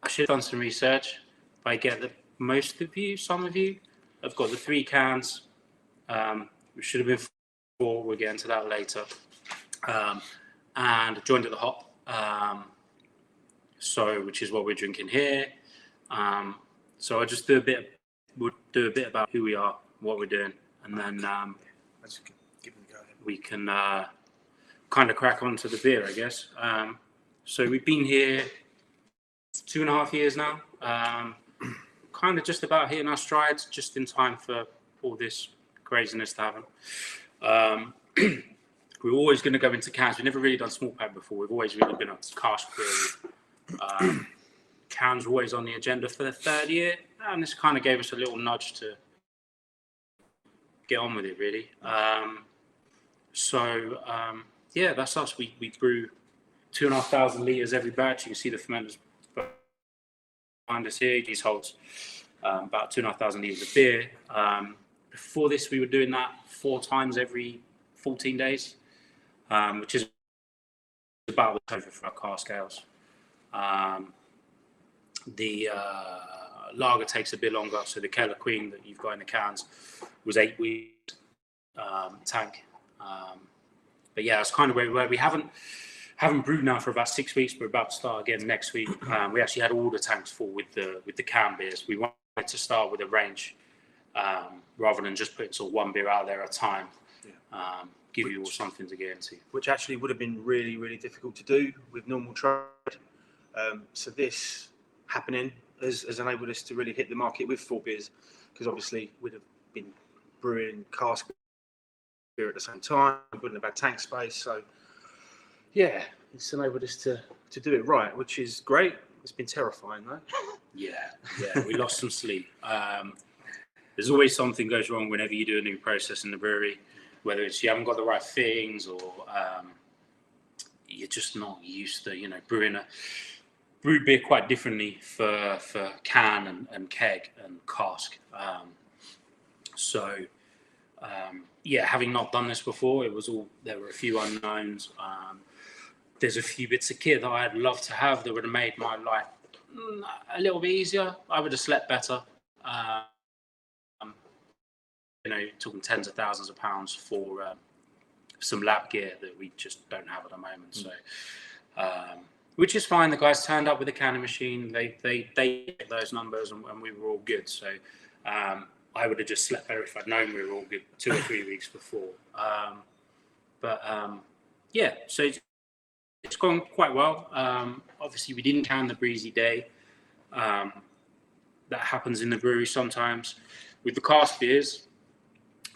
should have done some research. But I get that most of you, some of you, have got the 3 cans. We should have been 4. We'll get into that later. And joined at the hop. Which is what we're drinking here. So I'll just we'll do a bit about who we are, what we're doing, and then we can kind of crack on to the beer, I guess. So we've been here 2.5 years now, kind of just about hitting our strides, just in time for all this craziness to happen. We're always going to go into cans. We've never really done small pack before. We've always really been a cask brewery. Cans were always on the agenda for the 3rd year, and this kind of gave us a little nudge to get on with it, really. Yeah, that's us. We brew 2,500 litres every batch. You can see the fermenters behind us here. These holds about 2,500 litres of beer. Before this, we were doing that 4 times every 14 days, which is about the total for our cask ales. The lager takes a bit longer, so the Keller Queen that you've got in the cans was 8 weeks tank. But yeah, it's kind of where we were. We haven't brewed now for about 6 weeks. We're about to start again next week. We actually had all the tanks full with the can beers. We wanted to start with a range rather than just putting sort of 1 beer out there at a time. Yeah. Give you all something to get into. Which actually would have been really, really difficult to do with normal trade. So this happening has enabled us to really hit the market with 4 beers, because obviously we'd have been brewing cask beer at the same time, we wouldn't have had tank space. So yeah, it's enabled us to do it right, which is great. It's been terrifying though. Yeah, we lost some sleep. There's always something goes wrong whenever you do a new process in the brewery, whether it's you haven't got the right things or you're just not used to, brew beer quite differently for can and keg and cask. Having not done this before, there were a few unknowns. There's a few bits of kit that I'd love to have that would have made my life a little bit easier. I would have slept better. Talking tens of thousands of pounds for some lab gear that we just don't have at the moment. So, which is fine. The guys turned up with a canning machine. They hit those numbers, and we were all good. So, I would have just slept better if I'd known we were all good 2 or 3 weeks before. So it's gone quite well. Obviously, we didn't can the Breezy Day. That happens in the brewery sometimes. With the cask beers,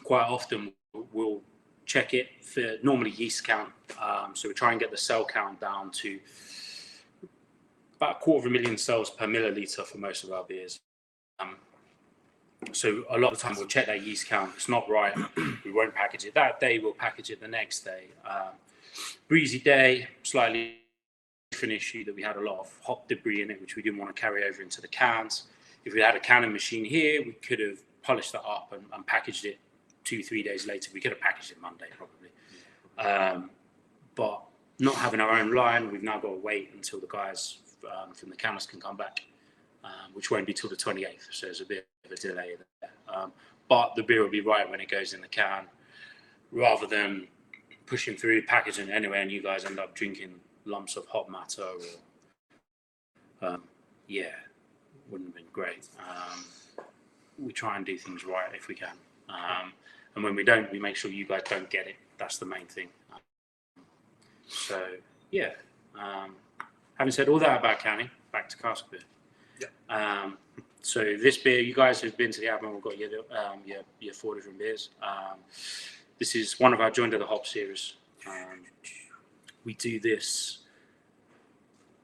quite often we'll check it for normally yeast count. So we try and get the cell count down to about 250,000 cells per milliliter for most of our beers. So a lot of the time we'll check that yeast count. If it's not right, we won't package it that day. We'll package it the next day. Breezy Day, slightly different issue that we had a lot of hop debris in it, which we didn't want to carry over into the cans. If we had a canning machine here, we could have polished that up and packaged it 2-3 days later. We could have packaged it Monday probably. But not having our own line, we've now got to wait until the guys from the canners can come back, which won't be till the 28th. So there's a bit of a delay there. But the beer will be right when it goes in the can, rather than pushing through packaging it anyway and you guys end up drinking lumps of hot matter or wouldn't have been great. We try and do things right if we can, and when we don't, we make sure you guys don't get it. That's the main thing. Having said all that about canning, back to cask beer. Yeah. So this beer, you guys who've been to the Admiral, got your 4 different beers. This is one of our Joined at the Hop series. We do this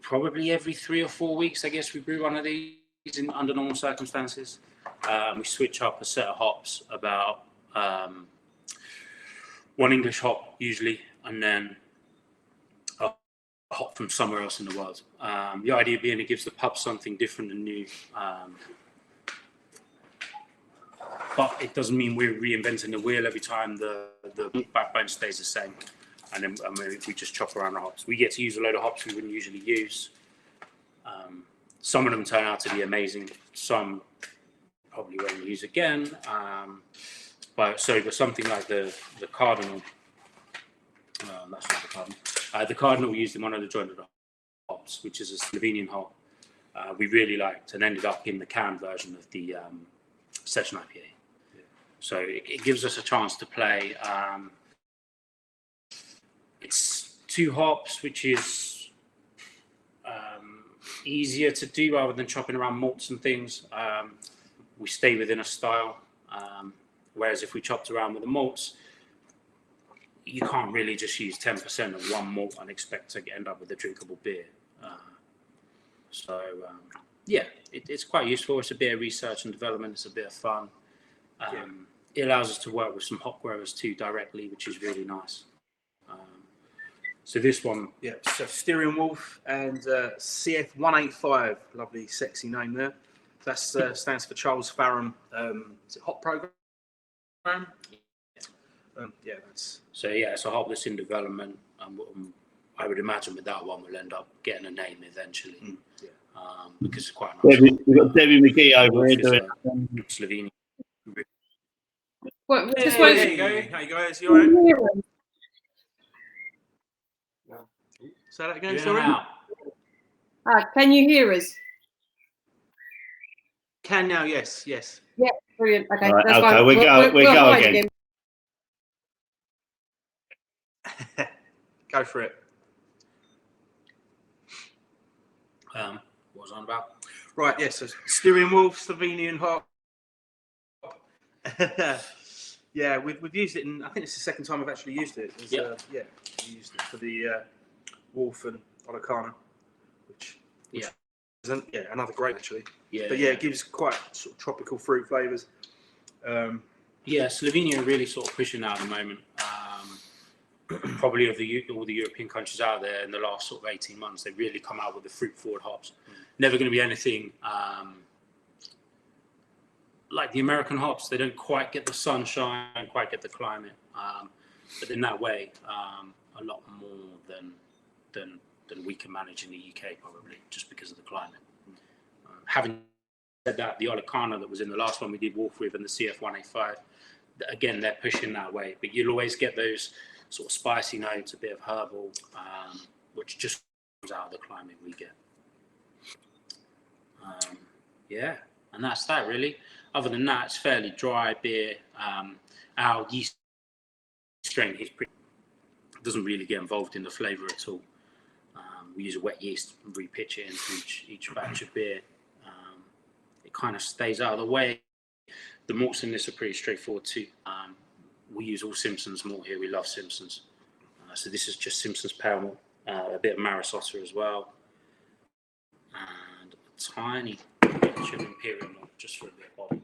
probably every 3 or 4 weeks. I guess we brew one of these under normal circumstances. We switch up a set of hops, about 1 English hop usually, and then a hop from somewhere else in the world. The idea being it gives the pub something different and new. But it doesn't mean we're reinventing the wheel every time. The backbone stays the same, and we just chop around the hops. We get to use a load of hops we wouldn't usually use. Some of them turn out to be amazing. Some probably won't use again. But something like the Cardinal, that's not the Cardinal. The Cardinal we used in one of the jointed hops, which is a Slovenian hop. We really liked and ended up in the canned version of the session IPA. Yeah. So it gives us a chance to play. It's 2 hops, which is easier to do rather than chopping around malts and things. We stay within a style. Whereas if we chopped around with the malts, you can't really just use 10% of one malt and expect to end up with a drinkable beer. It's quite useful. It's a bit of research and development. It's a bit of fun. It allows us to work with some hop growers too directly, which is really nice. So this one, so Styrian Wolf and CF185, lovely sexy name there. That stands for Charles Farram. Is it hop program? That's it's a hop that's in development. I would imagine with that one we'll end up getting a name eventually. Because it's quite nice. We've got Debbie McGee over here doing Slovenian. Well, there you go. How you guys? You alright? Say that again, sorry. Can you hear us? Can now, yes. Yeah, brilliant. Okay, right, that's okay, fine. we go again. Go for it. What was I on about? Right, yes. So Styrian Wolf, Slovenian hop. We've used it, and I think it's the second time I've actually used it. We used it for the Wolf and Olicana, which isn't another great actually. It gives quite sort of tropical fruit flavours. Slovenia are really sort of pushing that at the moment. Probably of all the European countries out there in the last sort of 18 months, they've really come out with the fruit forward hops. Never going to be anything like the American hops. They don't quite get the sunshine, quite get the climate, but in that way, a lot more than we can manage in the UK, probably just because of the climate. Having said that, the Olicana that was in the last one we did Wolf with and the CF185, again, they're pushing that way, but you'll always get those sort of spicy notes, a bit of herbal, which just comes out of the climate we get. And that's that really. Other than that, it's fairly dry beer. Our yeast strain doesn't really get involved in the flavour at all. We use a wet yeast and re-pitch it into each batch of beer. It kind of stays out of the way. The malts in this are pretty straightforward too. We use all Simpsons malt here. We love Simpsons. So this is just Simpsons pale malt, a bit of Marisota as well, and a tiny pinch of Imperial malt just for a bit of body.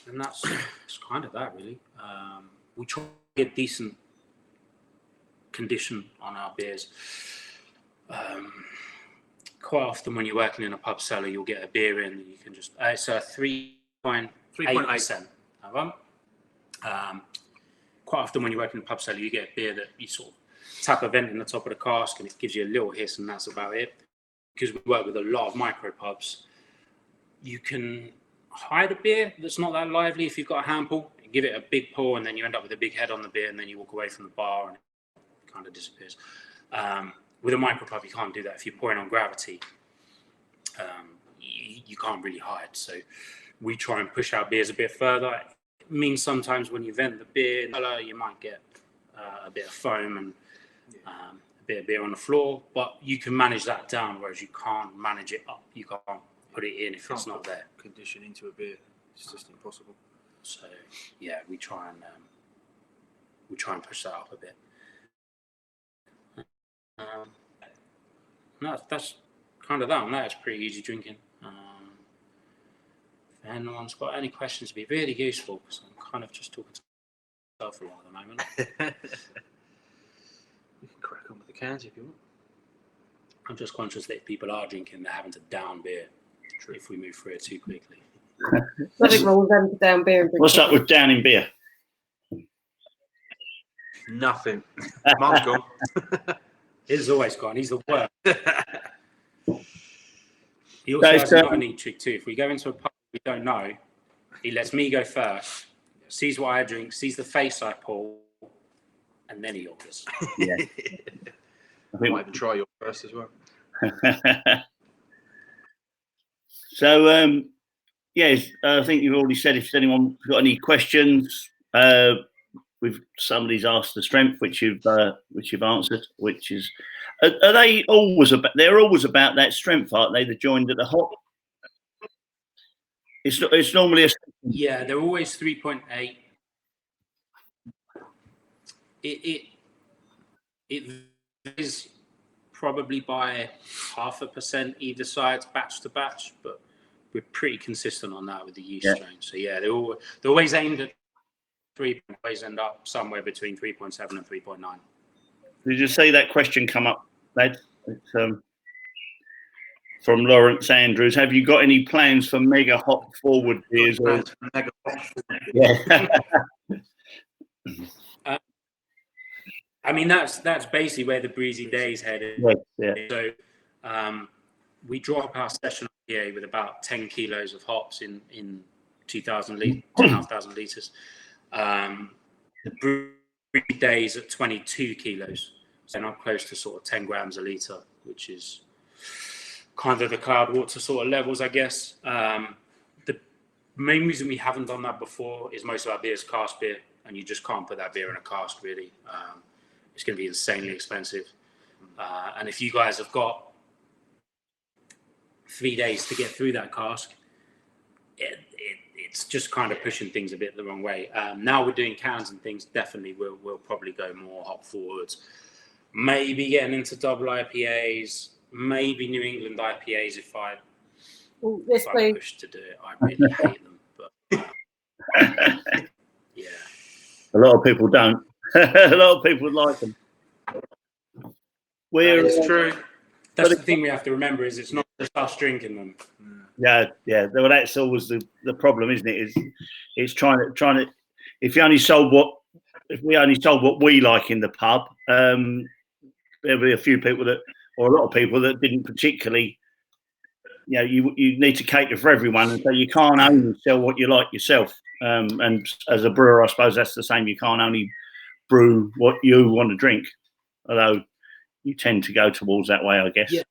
And that's kind of that really. We try to get decent condition on our beers. Quite often when you're working in a pub cellar, you'll get a beer in that you can just, it's a 3.8%. Quite often when you're working in a pub cellar, you get a beer that you sort of tap a vent in the top of the cask and it gives you a little hiss and that's about it. Because we work with a lot of micro pubs, you can hide a beer that's not that lively if you've got a handful, give it a big pour and then you end up with a big head on the beer and then you walk away from the bar and it kind of disappears. With a micro pub, you can't do that. If you're pouring on gravity, you can't really hide. So we try and push our beers a bit further. It means sometimes when you vent the beer, you might get a bit of foam and a bit of beer on the floor, but you can manage that down, whereas you can't manage it up. You can't put it in if it's not there. Condition into a beer, it's just impossible. So we try and push that up a bit. No, that's kind of that. And that is pretty easy drinking. If anyone's got any questions, it'd be really useful because I'm kind of just talking to myself for a while at the moment. You can crack on with the cans if you want. I'm just conscious that if people are drinking, they're having to down beer if we move through it too quickly. Nothing wrong with them to down beer and drink. What's up with downing beer? Nothing. Mum's gone. He's always gone. He's the worst. He also has another neat trick too. If we go into a pub we don't know, he lets me go first, sees what I drink, sees the face I pull, and then he orders. Yeah. I might even try your first as well. So, yes, I think you've already said if anyone's got any questions, somebody's asked the strength, which you've answered, which is, are they always about? They're always about that strength, aren't they? The joined at the hop. It's normally a. Yeah, they're always 3.8. It is probably by 0.5% either side, batch to batch, but we're pretty consistent on that with the yeast strain. So yeah, they're always aimed at 3. Always end up somewhere between 3.7 and 3.9. Did you see that question come up, lad? It's, from Lawrence Andrews. Have you got any plans for mega hop forward beers? Yeah. I mean, that's basically where the Breezy Day is headed. Yeah. So we drop our session IPA with about 10 kilos of hops in 2,500 litres. The Breezy Day is at 22 kilos. So not close to sort of 10 grams a litre, which is kind of the Cloudwater sort of levels, I guess. The main reason we haven't done that before is most of our beer is cask beer, and you just can't put that beer in a cask, really. It's going to be insanely expensive. And if you guys have got 3 days to get through that cask, it's just kind of pushing things a bit the wrong way. Now we're doing cans and things, definitely we'll probably go more hop forwards. Maybe getting into double IPAs, maybe New England IPAs if I push to do it. I really hate them, but yeah. A lot of people don't. A lot of people like them. It's true. That's the thing we have to remember is it's not just us drinking them. Yeah. Well, that's always the problem, isn't it? It's trying to. If we only sold what we like in the pub, there'll be a few people or a lot of people that didn't particularly. You need to cater for everyone, and so you can't only sell what you like yourself. And as a brewer, I suppose that's the same. You can't only brew what you want to drink, although you tend to go towards that way, I guess. Yeah.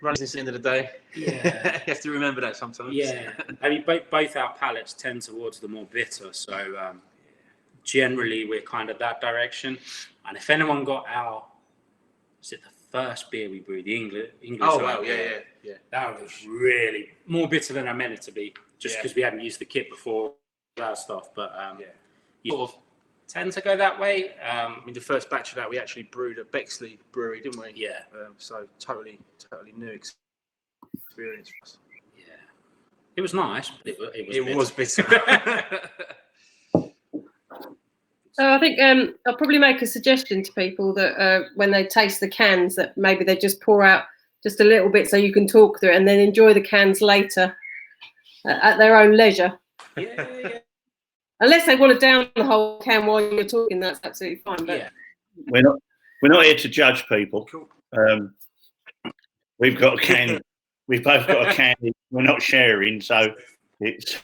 Runs this at the end of the day. Yeah. You have to remember that sometimes. Yeah. I mean, both our palates tend towards the more bitter, so generally we're kind of that direction. And if anyone got was it the first beer we brewed, the English? Oh wow, yeah. That was really more bitter than I meant it to be, just because we hadn't used the kit before, that stuff. But you sort of tend to go that way. I mean, the first batch of that we actually brewed at Bexley Brewery, didn't we? Yeah. So totally new experience for us. Yeah. It was nice, but it was bitter. So I think I'll probably make a suggestion to people that when they taste the cans, that maybe they just pour out just a little bit so you can talk through it and then enjoy the cans later at their own leisure. Yeah. Unless they want to down the whole can while you're talking, that's absolutely fine. But We're not here to judge people. Cool. We've got a can. We've both got a can. We're not sharing, so it's.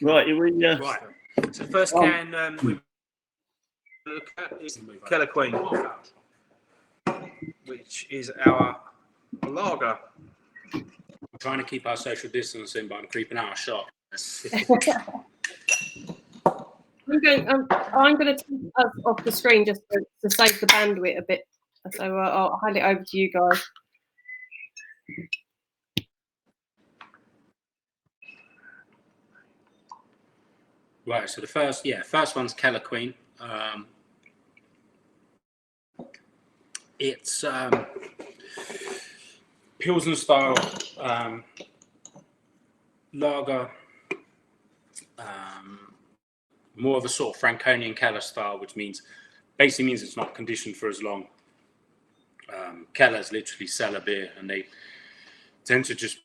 Right. Right. So first can we look at is Keller Queen, which is our lager. I'm trying to keep our social distancing, but I'm creeping out a shot. I'm going to take us off the screen just to save the bandwidth a bit. So I'll hand it over to you guys. Right, so the first one's Keller Queen. It's Pilsner style lager, more of a sort of Franconian Keller style, which basically means it's not conditioned for as long. Keller's literally cellar beer, and they tend to just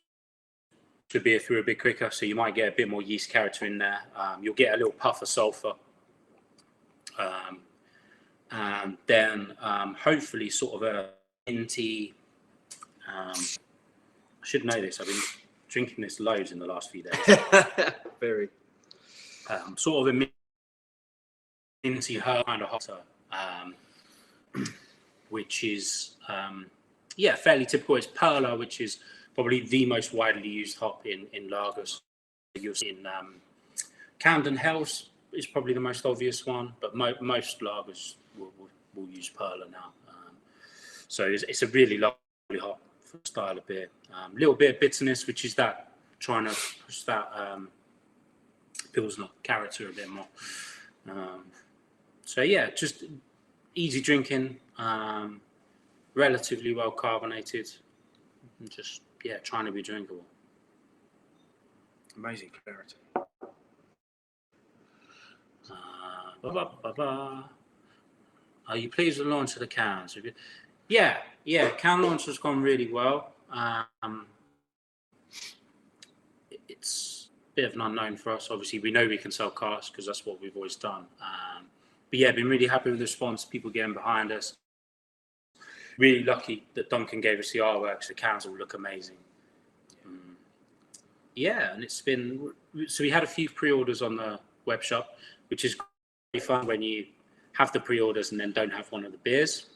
the beer through a bit quicker, so you might get a bit more yeast character in there. You'll get a little puff of sulfur. And then hopefully sort of a minty, I should know this, I've been drinking this loads in the last few days. Very. Sort of a minty herb kind of hotter, which is, fairly typical. It's Perla, which is probably the most widely used hop in lagers. You'll see in Camden Hells is probably the most obvious one, but most lagers will use Perla now. So it's a really lovely hop style of beer. Little bit of bitterness, which is that trying to push that Pilsner character a bit more. So yeah, just easy drinking, relatively well carbonated, and just trying to be drinkable. Amazing clarity. Are you pleased with the launch of the cans? Yeah, can launch has gone really well. It's a bit of an unknown for us. Obviously, we know we can sell casks because that's what we've always done. But yeah, been really happy with the response. People getting behind us. Really lucky that Duncan gave us the artwork. So the cans will look amazing. And it's been, so we had a few pre-orders on the web shop, which is really fun when you have the pre-orders and then don't have one of the beers.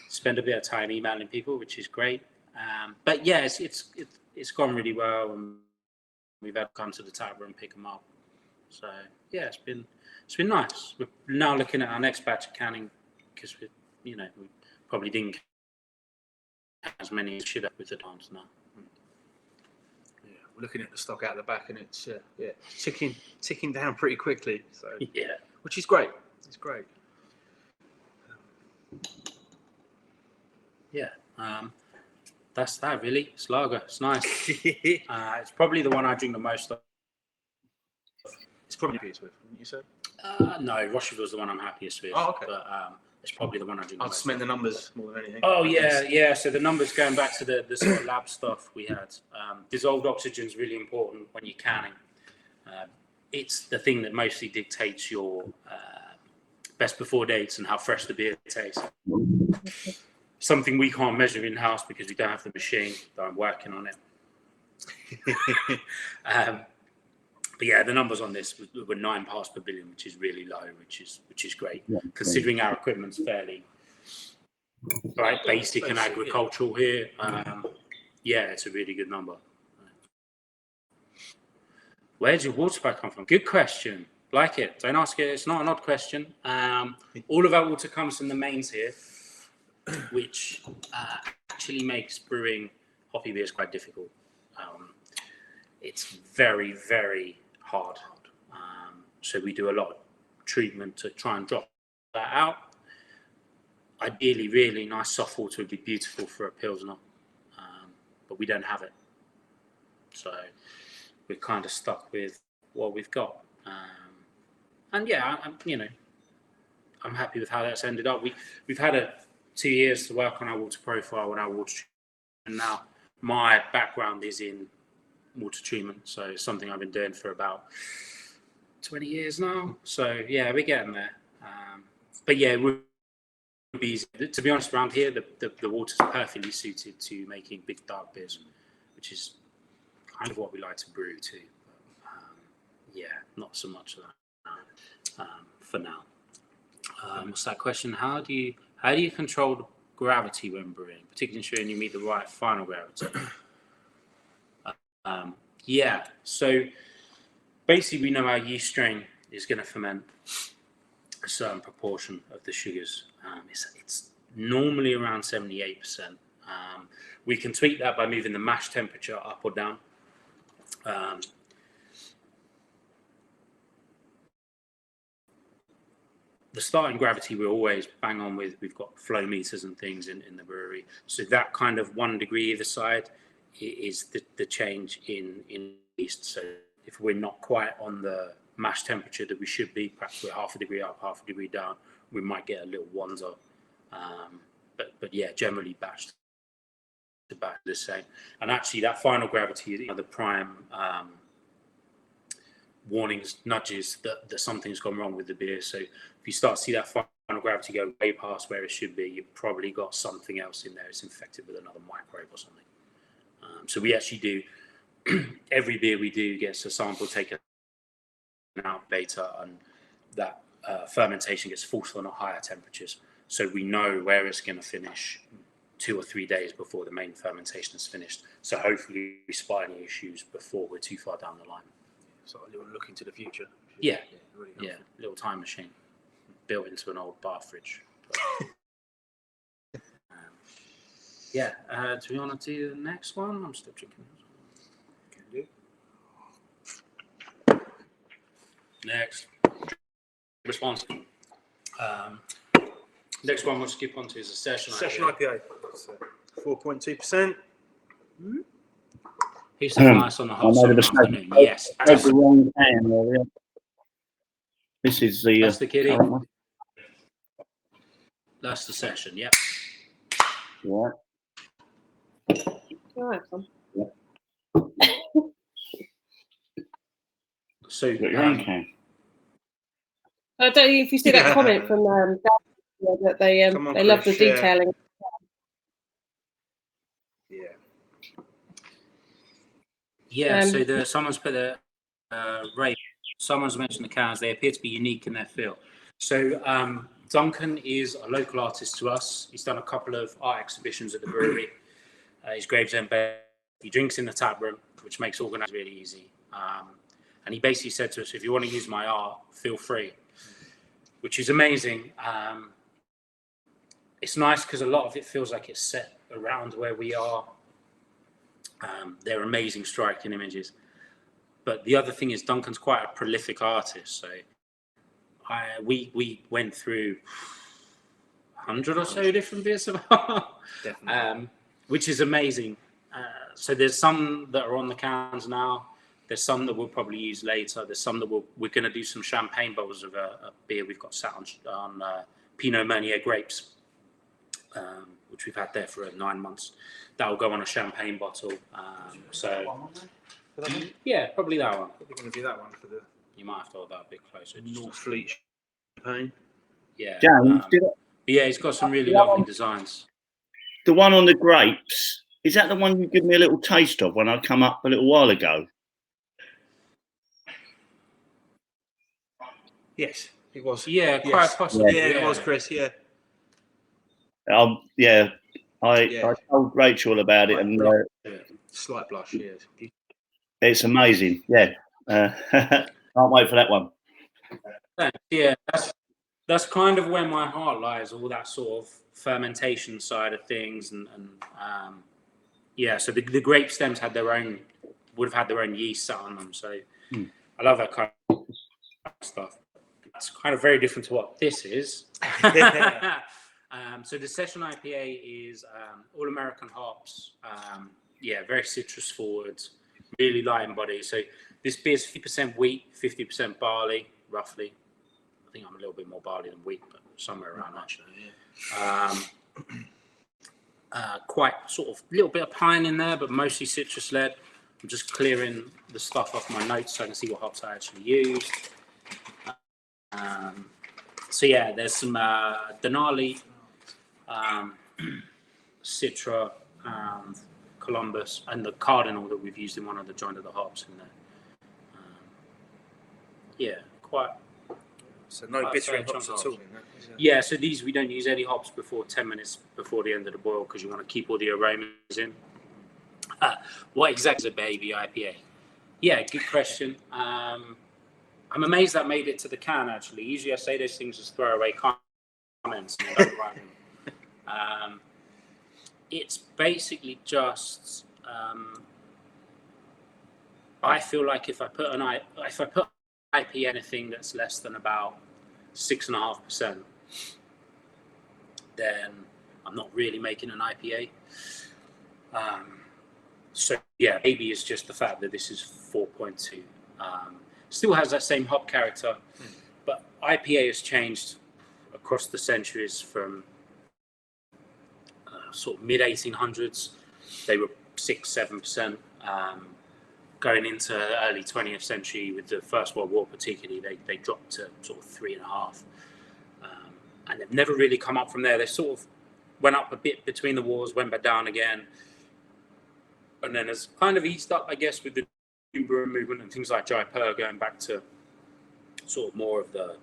Spend a bit of time emailing people, which is great. But yeah, it's gone really well, and we've had to come to the tap room and pick them up. So yeah, it's been nice. We're now looking at our next batch of canning because we probably didn't as many as should have with the times now. We're looking at the stock out the back, and it's ticking down pretty quickly. So which is great. It's great. That's that really. It's lager. It's nice. It's probably the one I drink the most of. It's probably happiest with, wouldn't you say? No, Rosherville's the one I'm happiest with. Oh, okay. But it's probably the one I drink the I'll most. just meant the numbers more than anything. Oh yeah. So the numbers, going back to the sort of lab stuff we had. Dissolved oxygen is really important when you're canning. It's the thing that mostly dictates your best before dates and how fresh the beer tastes. Something we can't measure in house because we don't have the machine. But I'm working on it. But yeah, the numbers on this were 9 parts per billion, which is really low, which is great, considering our equipment's fairly basic and agricultural here. It's a really good number. Where's your water supply come from? Good question. Like it. Don't ask it. It's not an odd question. All of our water comes from the mains here, which actually makes brewing hoppy beers quite difficult. It's very, very hard. So we do a lot of treatment to try and drop that out. Ideally, really nice soft water would be beautiful for a Pilsner, but we don't have it. So we're kind of stuck with what we've got. I'm happy with how that's ended up. We've had 2 years to work on our water profile and our water treatment, and now my background is in water treatment, so it's something I've been doing for about 20 years now. So yeah, we're getting there. But yeah, it would be easy. To be honest, around here, the water's perfectly suited to making big dark beers, which is kind of what we like to brew too. But, not so much of that for now. What's that question? How do you control the gravity when brewing, particularly ensuring you meet the right final gravity? So basically we know our yeast strain is going to ferment a certain proportion of the sugars. It's normally around 78%. We can tweak that by moving the mash temperature up or down. The starting gravity we're always bang on with. We've got flow meters and things in the brewery. So that kind of 1 degree either side is the change in yeast. So if we're not quite on the mash temperature that we should be, perhaps we're half a degree up, half a degree down, we might get a little wander. But yeah, generally batch back the same. And actually, that final gravity, the prime warnings, nudges that something's gone wrong with the beer. So if you start to see that final gravity go way past where it should be, you've probably got something else in there. It's infected with another microbe or something. So we actually do, every beer we do gets a sample taken out beta, and that fermentation gets forced on at higher temperatures. So we know where it's going to finish 2 or 3 days before the main fermentation is finished. So hopefully we spot any issues before we're too far down the line. So a little look into the future. Yeah, Really yeah, little time machine built into an old bar fridge. Yeah, do we want to do the next one? I'm still drinking. Can do. Next response. Next one we'll skip on to is a session IPA. 4.2%. Here's some nice on the hot summer afternoon. Yes, That's the wrong can earlier. This is the. That's the kitty. Current one. That's the session. Yep. Yeah. So Got your own can. I don't know if you see that comment from that they love the detailing. Yeah, so someone's put a rate. Someone's mentioned the cans. They appear to be unique in their feel. So Duncan is a local artist to us. He's done a couple of art exhibitions at the brewery. He's Gravesend based. He drinks in the tap room, which makes organising really easy. And he basically said to us, if you want to use my art, feel free, which is amazing. It's nice because a lot of it feels like it's set around where we are. They're amazing, striking images. But the other thing is Duncan's quite a prolific artist. So we went through 100 or so different bits of art, which is amazing. So there's some that are on the cans now. There's some that we'll probably use later. There's some that we're going to do some champagne bottles of a beer we've got sat on Pinot Meunier grapes, which we've had there for 9 months. That will go on a champagne bottle. Yeah, probably that one. Probably going to do that one for the. You might have to hold that a bit closer. North Fleet champagne. Yeah. James, Yeah, he's got some really lovely designs. the one on the grapes, is that the one you gave me a little taste of when I come up a little while ago? Yes, it was. Yeah, quite possibly. Yeah, it was, Chris. Yeah. I told Rachel about it, and Slight blush. Yeah. it's amazing. Yeah, can't wait for that one. Yeah, that's kind of where my heart lies. All that sort of fermentation side of things, and yeah. So the grape stems would have had their own yeast sat on them. So I love that kind of stuff. It's kind of very different to what this is. So the session IPA is all American hops. Very citrus forward, really light in body. So this beer is 50% wheat, 50% barley, roughly. I think I'm a little bit more barley than wheat, but somewhere around that. Quite sort of a little bit of pine in there, but mostly citrus led. I'm just clearing the stuff off my notes so I can see what hops I actually used. So yeah, there's some Denali, Citra, Columbus, and the Cardinal that we've used in one of the joint of the hops in there. Quite. So no bitter hops at all in that, is it? Yeah, so these we don't use any hops before 10 minutes before the end of the boil because you want to keep all the aromas in. What exactly is a baby IPA? Yeah, good question. I'm amazed that made it to the can, actually. Usually I say those things as throwaway comments and don't write them. It's basically just, I feel like if I put IPA anything that's less than about 6.5%, then I'm not really making an IPA. So yeah, maybe it's just the fact that this is 4.2. Still has that same hop character, but IPA has changed across the centuries from sort of mid 1800s they were 6-7%. Going into the early 20th century with the First World War particularly, they dropped to sort of 3.5%. And they've never really come up from there. They sort of went up a bit between the wars, went back down again. And then has kind of eased up, I guess, with the new brewer movement and things like Jaipur going back to sort of more of the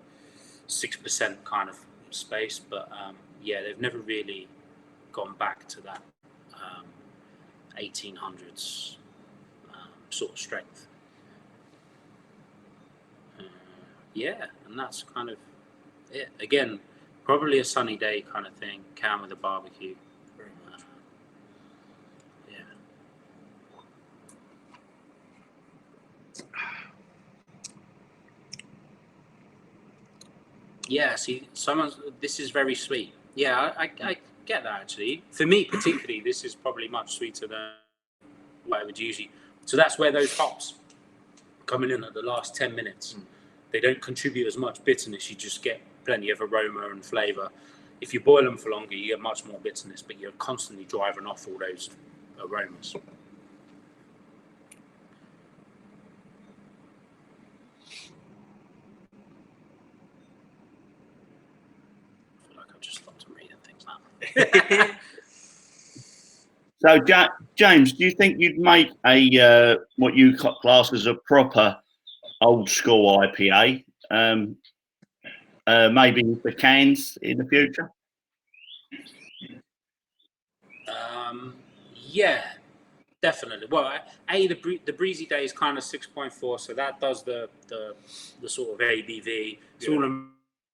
6% kind of space. But yeah, they've never really gone back to that 1800s sort of strength. Yeah, and that's kind of it. Again, probably a sunny day kind of thing, can with a barbecue. Very much. Yeah. Yeah, see, this is very sweet. Yeah, I get that actually. For me particularly, this is probably much sweeter than what I would usually. So that's where those hops coming in at the last 10 minutes. They don't contribute as much bitterness. You just get plenty of aroma and flavour. If you boil them for longer, you get much more bitterness, but you're constantly driving off all those aromas. I feel like I've just stopped and reading things now. So, James, do you think you'd make a what you class as a proper old school IPA, maybe with the cans in the future? Yeah, definitely. Well, the Breezy Day is kind of 6.4, so that does the sort of ABV. It's all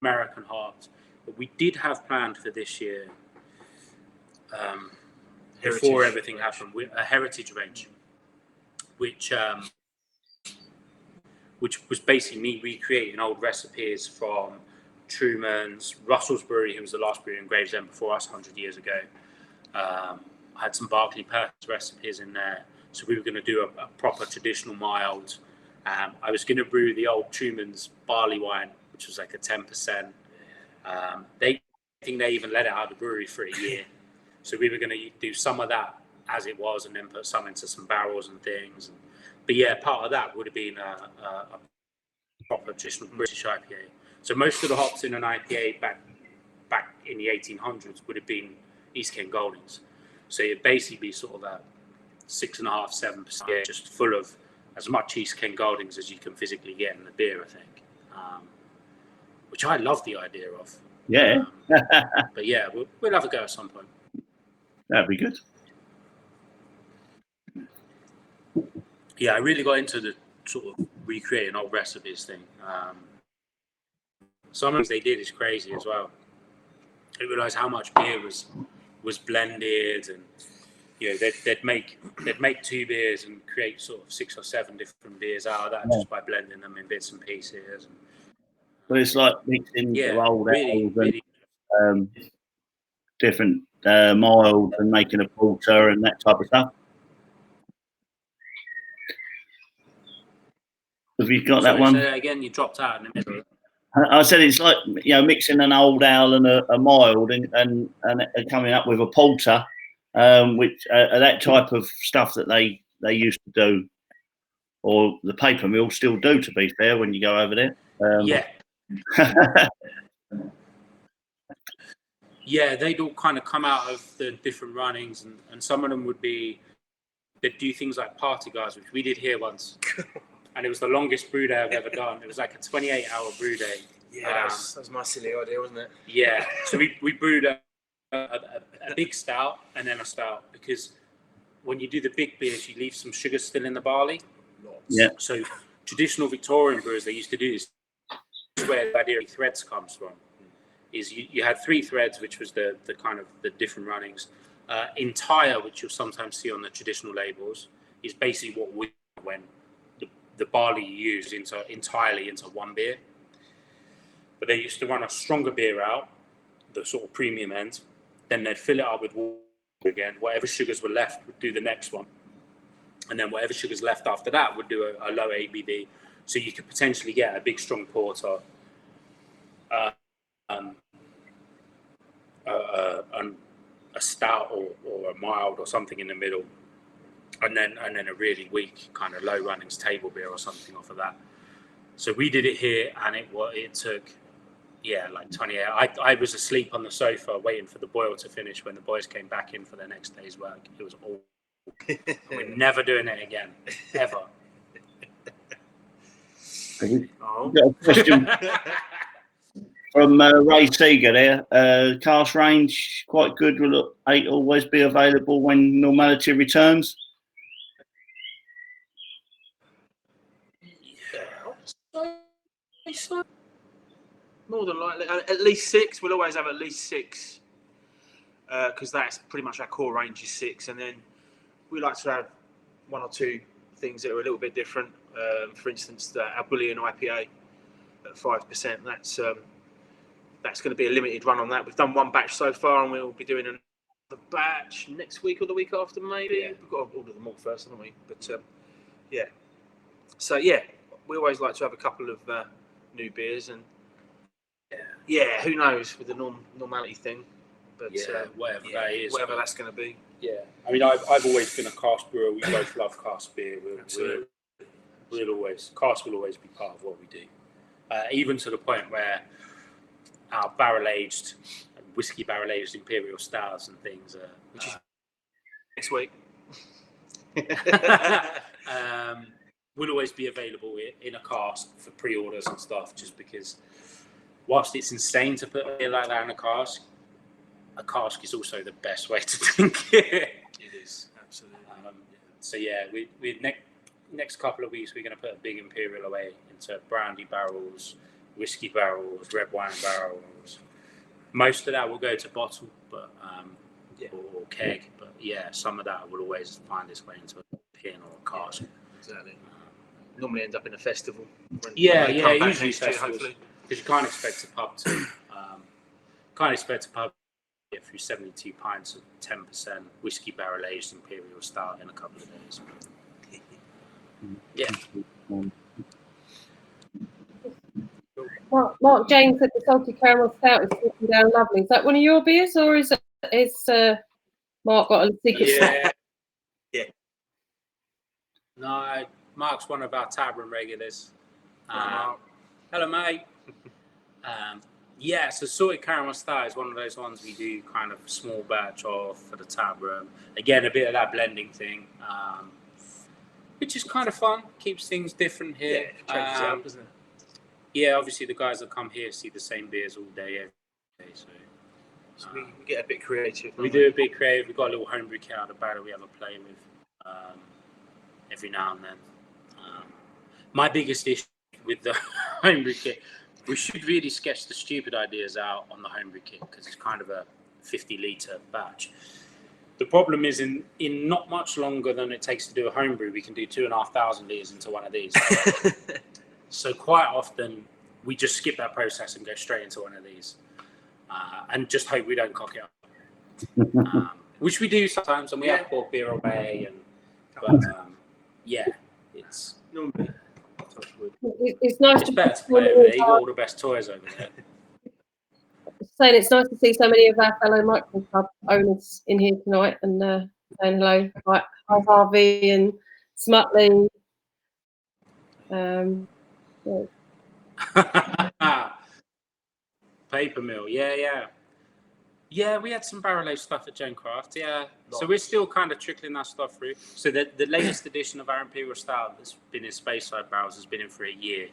American hops. But we did have planned for this year, before everything happened, a heritage range, which was basically me recreating old recipes from Truman's, Russell's Brewery, who was the last brewery in Gravesend before us 100 years ago. I had some Barclay Perkins recipes in there. So we were going to do a proper traditional mild. I was going to brew the old Truman's barley wine, which was like a 10%. I think they even let it out of the brewery for a year. So we were going to do some of that as it was and then put some into some barrels and things. But yeah, part of that would have been a proper traditional British IPA. So most of the hops in an IPA back in the 1800s would have been East Kent Goldings. So it'd basically be sort of a 6.5-7%, just full of as much East Kent Goldings as you can physically get in the beer, I think. Which I love the idea of. Yeah. But yeah, we'll have a go at some point. That'd be good. Yeah, I really got into the sort of recreating old recipes thing. Some of the things they did is crazy as well. I realised how much beer was blended, and you know they'd make 2 beers and create sort of 6 or 7 different beers out of that just by blending them in bits and pieces. But it's like mixing old ales and different mild and making a porter and that type of stuff. Have you got that one? Say that again, you dropped out in the middle. I said it's like mixing an old ale and a mild and coming up with a porter, which that type of stuff that they used to do, or the paper mill still do. To be fair, when you go over there, yeah, yeah, they'd all kind of come out of the different runnings, and some of them they'd do things like party guys, which we did here once. And it was the longest brew day I've ever done. It was like a 28-hour brew day. Yeah, that was my silly idea, wasn't it? Yeah. So we brewed a big stout and then a stout, because when you do the big beers, you leave some sugar still in the barley. Lots. Yeah. So traditional Victorian brewers, they used to do this. This is where the idea of threads comes from. Is you had 3 threads, which was the kind of the different runnings. Entire, which you'll sometimes see on the traditional labels, is basically what we when the barley you use entirely into one beer. But they used to run a stronger beer out, the sort of premium end, then they'd fill it up with water again. Whatever sugars were left would do the next one. And then whatever sugars left after that would do a low ABV. So you could potentially get a big strong porter, a a stout or a mild or something in the middle, and then a really weak kind of low runnings table beer or something off of that. So we did it here, and it took like 28 hours. I was asleep on the sofa waiting for the boil to finish when the boys came back in for their next day's work. It was all. We're never doing it again, ever. Oh. Got a question from Ray Seeger there. Cask range quite good. Will 8 always be available when normality returns? Yeah, more than likely. At least 6. We'll always have at least 6 because that's pretty much our core range is 6. And then we like to have 1 or 2 things that are a little bit different. For instance, our Bullion IPA at 5%. That's going to be a limited run on that. We've done 1 batch so far, and we'll be doing another batch next week or the week after, maybe. Yeah. We've got to order them all first, haven't we? But yeah. So yeah, we always like to have a couple of new beers, and yeah, who knows with the normality thing. But whatever that is, whatever that's going to be. Yeah, I mean, I've always been a cask brewer. We both love cask beer. Cask will always be part of what we do. Even to the point where our whiskey barrel aged imperial stouts and things, which is next week, will always be available in a cask for pre-orders and stuff. Just because, whilst it's insane to put a beer like that in a cask is also the best way to drink it. It is absolutely. So yeah, we next couple of weeks we're going to put a big imperial away into brandy barrels, whiskey barrels, red wine barrels. Most of that will go to bottle, but or keg. But yeah, some of that will always find its way into a tin or a cask. Exactly. Normally end up in a festival. Usually festivals. Because you can't expect a pub to get through 72 pints of 10% whiskey barrel aged imperial stout in a couple of days. Yeah. Mark James said the salty caramel stout is sitting down lovely. Is that one of your beers, or is Mark got a secret snack? Yeah. No, Mark's one of our taproom regulars. Hello, mate. So salted caramel stout is one of those ones we do kind of small batch of for the taproom. Again, a bit of that blending thing, which is kind of fun. Keeps things different here. Yeah, it changes up, doesn't it? Yeah, obviously the guys that come here see the same beers all day, every day. So we get a bit creative. We do a bit creative. We've got a little homebrew kit out of the barrel we have a play with every now and then. My biggest issue with the homebrew kit, we should really sketch the stupid ideas out on the homebrew kit because it's kind of a 50-litre batch. The problem is in not much longer than it takes to do a homebrew, we can do 2,500 litres into one of these. So quite often we just skip that process and go straight into one of these and just hope we don't cock it up. Which we do sometimes, and we have bought beer away. But it's normally. It's nice. It's better to play over there. You got all the best toys over there. Saying it's nice to see so many of our fellow micro club owners in here tonight and saying hello. Hi Harvey and Smutley. Paper mill, yeah. We had some barrel aged stuff at Gencraft, yeah. So we're still kind of trickling that stuff through. So the latest edition of our Imperial Stout that's been in Speyside barrels has been in for a year,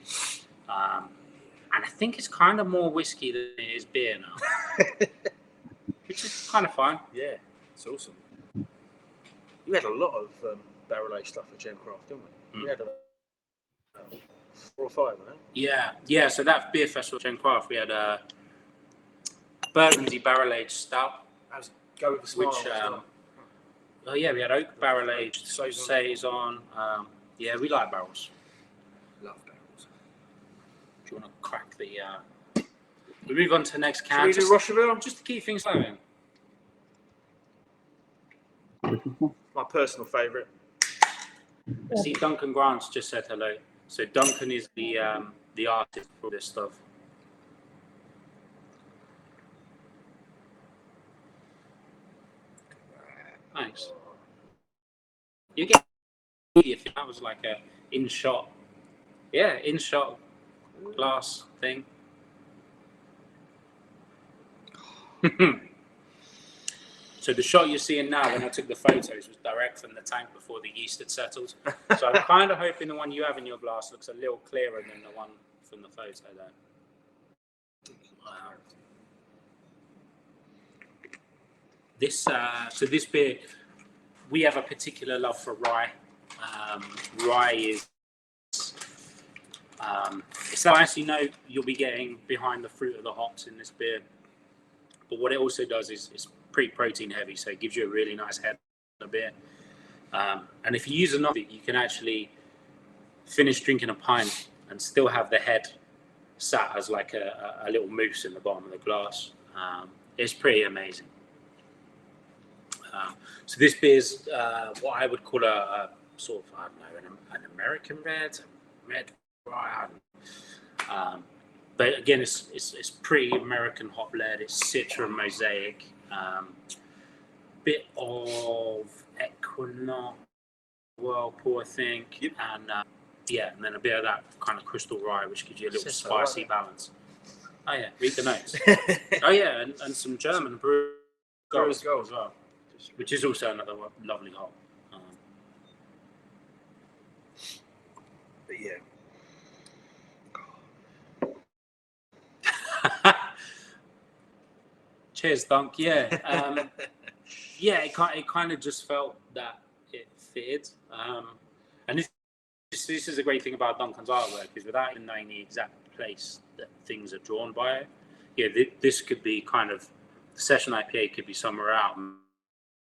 and I think it's kind of more whiskey than it is beer now, which is kind of fun. Yeah, it's awesome. We had a lot of barrel aged stuff at Gencraft, didn't we? We had 4 or 5, I think. Yeah. So that beer festival at Gencraft, we had a Burgundy barrel aged stout. Go with the smile. We had oak barrel aged saison. We like barrels. Love barrels. Do you want to crack the? We move on to the next can. Should we do Rosherville? Just to keep things flowing. My personal favourite. I see Duncan Grant's just said hello. So Duncan is the artist for this stuff. Nice. You get if that was like a in shot glass thing. So the shot you're seeing now, when I took the photos, was direct from the tank before the yeast had settled. So I'm kind of hoping the one you have in your glass looks a little clearer than the one from the photo there. Wow. So this beer, we have a particular love for rye. Rye is it's nice, you know, you'll be getting behind the fruit of the hops in this beer. But what it also does is it's pretty protein heavy, so it gives you a really nice head of beer. And if you use enough, you can actually finish drinking a pint and still have the head sat as like a little mousse in the bottom of the glass. It's pretty amazing. So this beer's what I would call a sort of, I don't know, an American red rye. But again, it's pretty American hop led. It's Citra and Mosaic, bit of Equinox Whirlpool, I think, Yep. and and then a bit of that kind of crystal rye, which gives you a little spicy balance. Oh yeah, read the notes. Oh yeah, and some German brewers Gold as well, which is also another lovely hop. But yeah. Cheers, Dunk. Yeah, yeah. It kind of just felt that it fitted, and this is a great thing about Duncan's artwork, is without even knowing the exact place that things are drawn by it. Yeah, this could be kind of the session IPA could be somewhere out in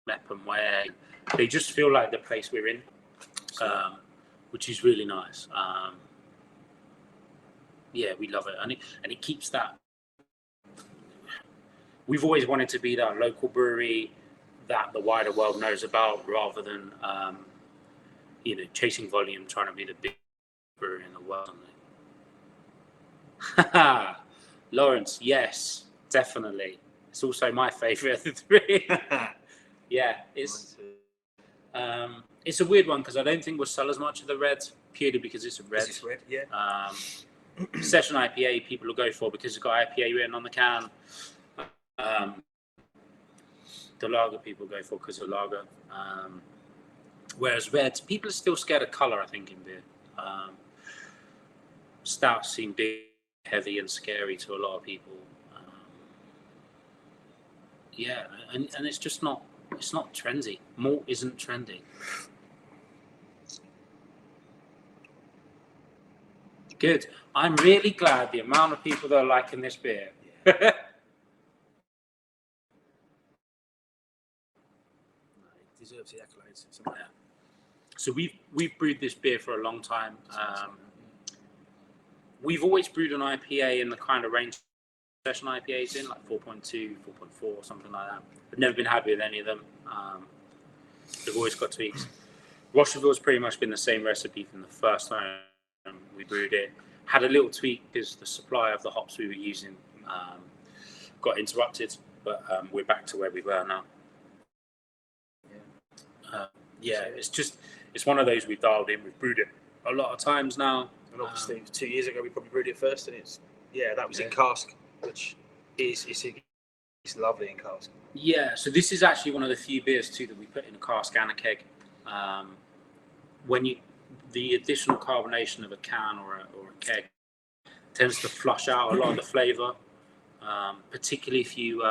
Mepham Way. They just feel like the place we're in, which is really nice. Yeah, we love it, and it keeps that. We've always wanted to be that local brewery that the wider world knows about, rather than chasing volume, trying to be the big brewery in the world. Lawrence, yes, definitely. It's also my favourite of the three. Yeah, it's a weird one because I don't think we'll sell as much of the red, purely because it's a red. Is it red? Yeah. Session IPA people will go for because it's got IPA written on the can. The lager people go for because of lager. Whereas reds, people are still scared of colour, I think, in beer. Stouts seem big, heavy and scary to a lot of people. Yeah, and it's just not, it's not trendy. Malt isn't trendy. Good. I'm really glad the amount of people that are liking this beer. Yeah. It deserves the accolades. Yeah. So we've brewed this beer for a long time. We've always brewed an IPA in the kind of range session IPAs in, like 4.2, 4.4, something like that. I've never been happy with any of them. They've always got tweaks. Rosherville's pretty much been the same recipe from the first time we brewed it. Had a little tweak because the supply of the hops we were using got interrupted, but we're back to where we were now. It's one of those we've dialed in. We've brewed it a lot of times now. And obviously, 2 years ago we probably brewed it first, and that was in cask, which it's lovely in cask. Yeah, so this is actually one of the few beers too that we put in a cask and a keg. The additional carbonation of a can or a keg tends to flush out a lot of the flavour, particularly if you're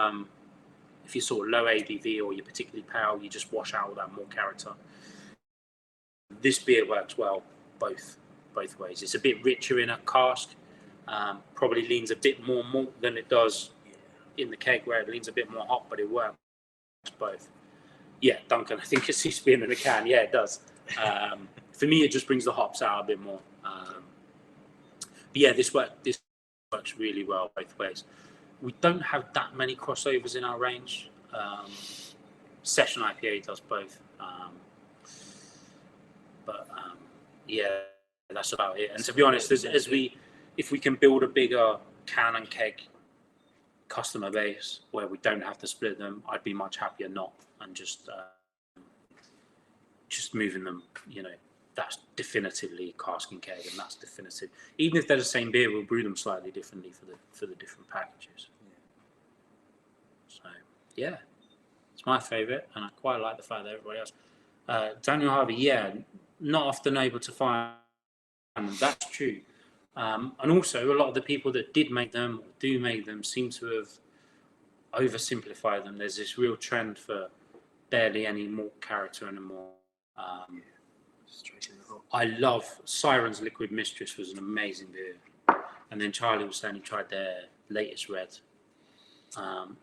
sort of low ABV or you're particularly pale, you just wash out all that malt character. This beer works well both ways. It's a bit richer in a cask, probably leans a bit more malt than it does in the keg, where it leans a bit more hop, but it works both. Yeah, Duncan, I think it's his beer in a can. Yeah, it does. For me, it just brings the hops out a bit more. But yeah, this works really well both ways. We don't have that many crossovers in our range. Session IPA does both. Yeah, that's about it. And to be honest, if we can build a bigger can and keg customer base where we don't have to split them, I'd be much happier not, and just just moving them, that's definitively cask and keg, and that's definitive. Even if they're the same beer, we'll brew them slightly differently for the different packages. So yeah, it's my favourite, and I quite like the fact that everybody else. Daniel Harvey, not often able to find them. That's true. And also, a lot of the people that did make them, or do make them, seem to have oversimplified them. There's this real trend for barely any malt character anymore. I love Siren's Liquid Mistress, was an amazing beer. And then Charlie was saying he tried their latest red. And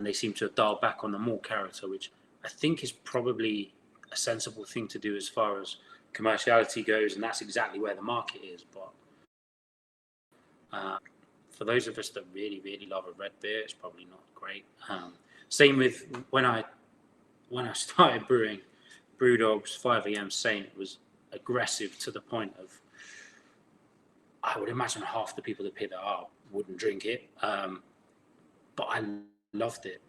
they seem to have dialed back on the malt character, which I think is probably a sensible thing to do as far as commerciality goes, and that's exactly where the market is. But for those of us that really, really love a red beer, it's probably not great. Same with when I started brewing Brewdog's 5 AM Saint, was aggressive to the point of, I would imagine half the people that picked that up wouldn't drink it, but I loved it.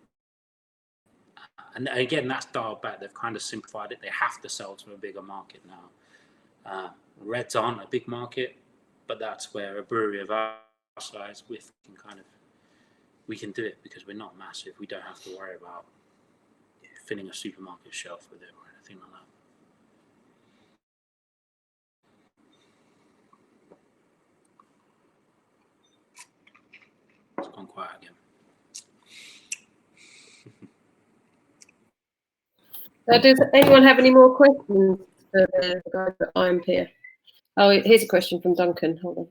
And again, that's dialed back. They've kind of simplified it. They have to sell to a bigger market now. Reds aren't a big market, but that's where a brewery of our size, we can do it because we're not massive. We don't have to worry about filling a supermarket shelf with it or anything like that. It's gone quiet again. Does anyone have any more questions for the guys at Iron Pier? Oh, here's a question from Duncan. Hold on.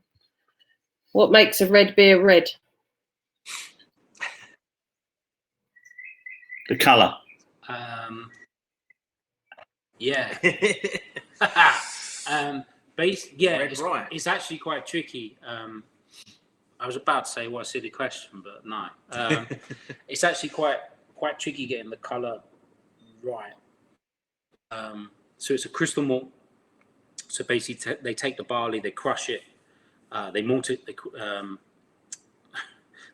What makes a red beer red? The colour. Yeah. It's actually quite tricky. I was about to say what a silly question, but no. It's actually quite tricky getting the colour right. So it's a crystal malt. So basically, they take the barley, they crush it, they malt it,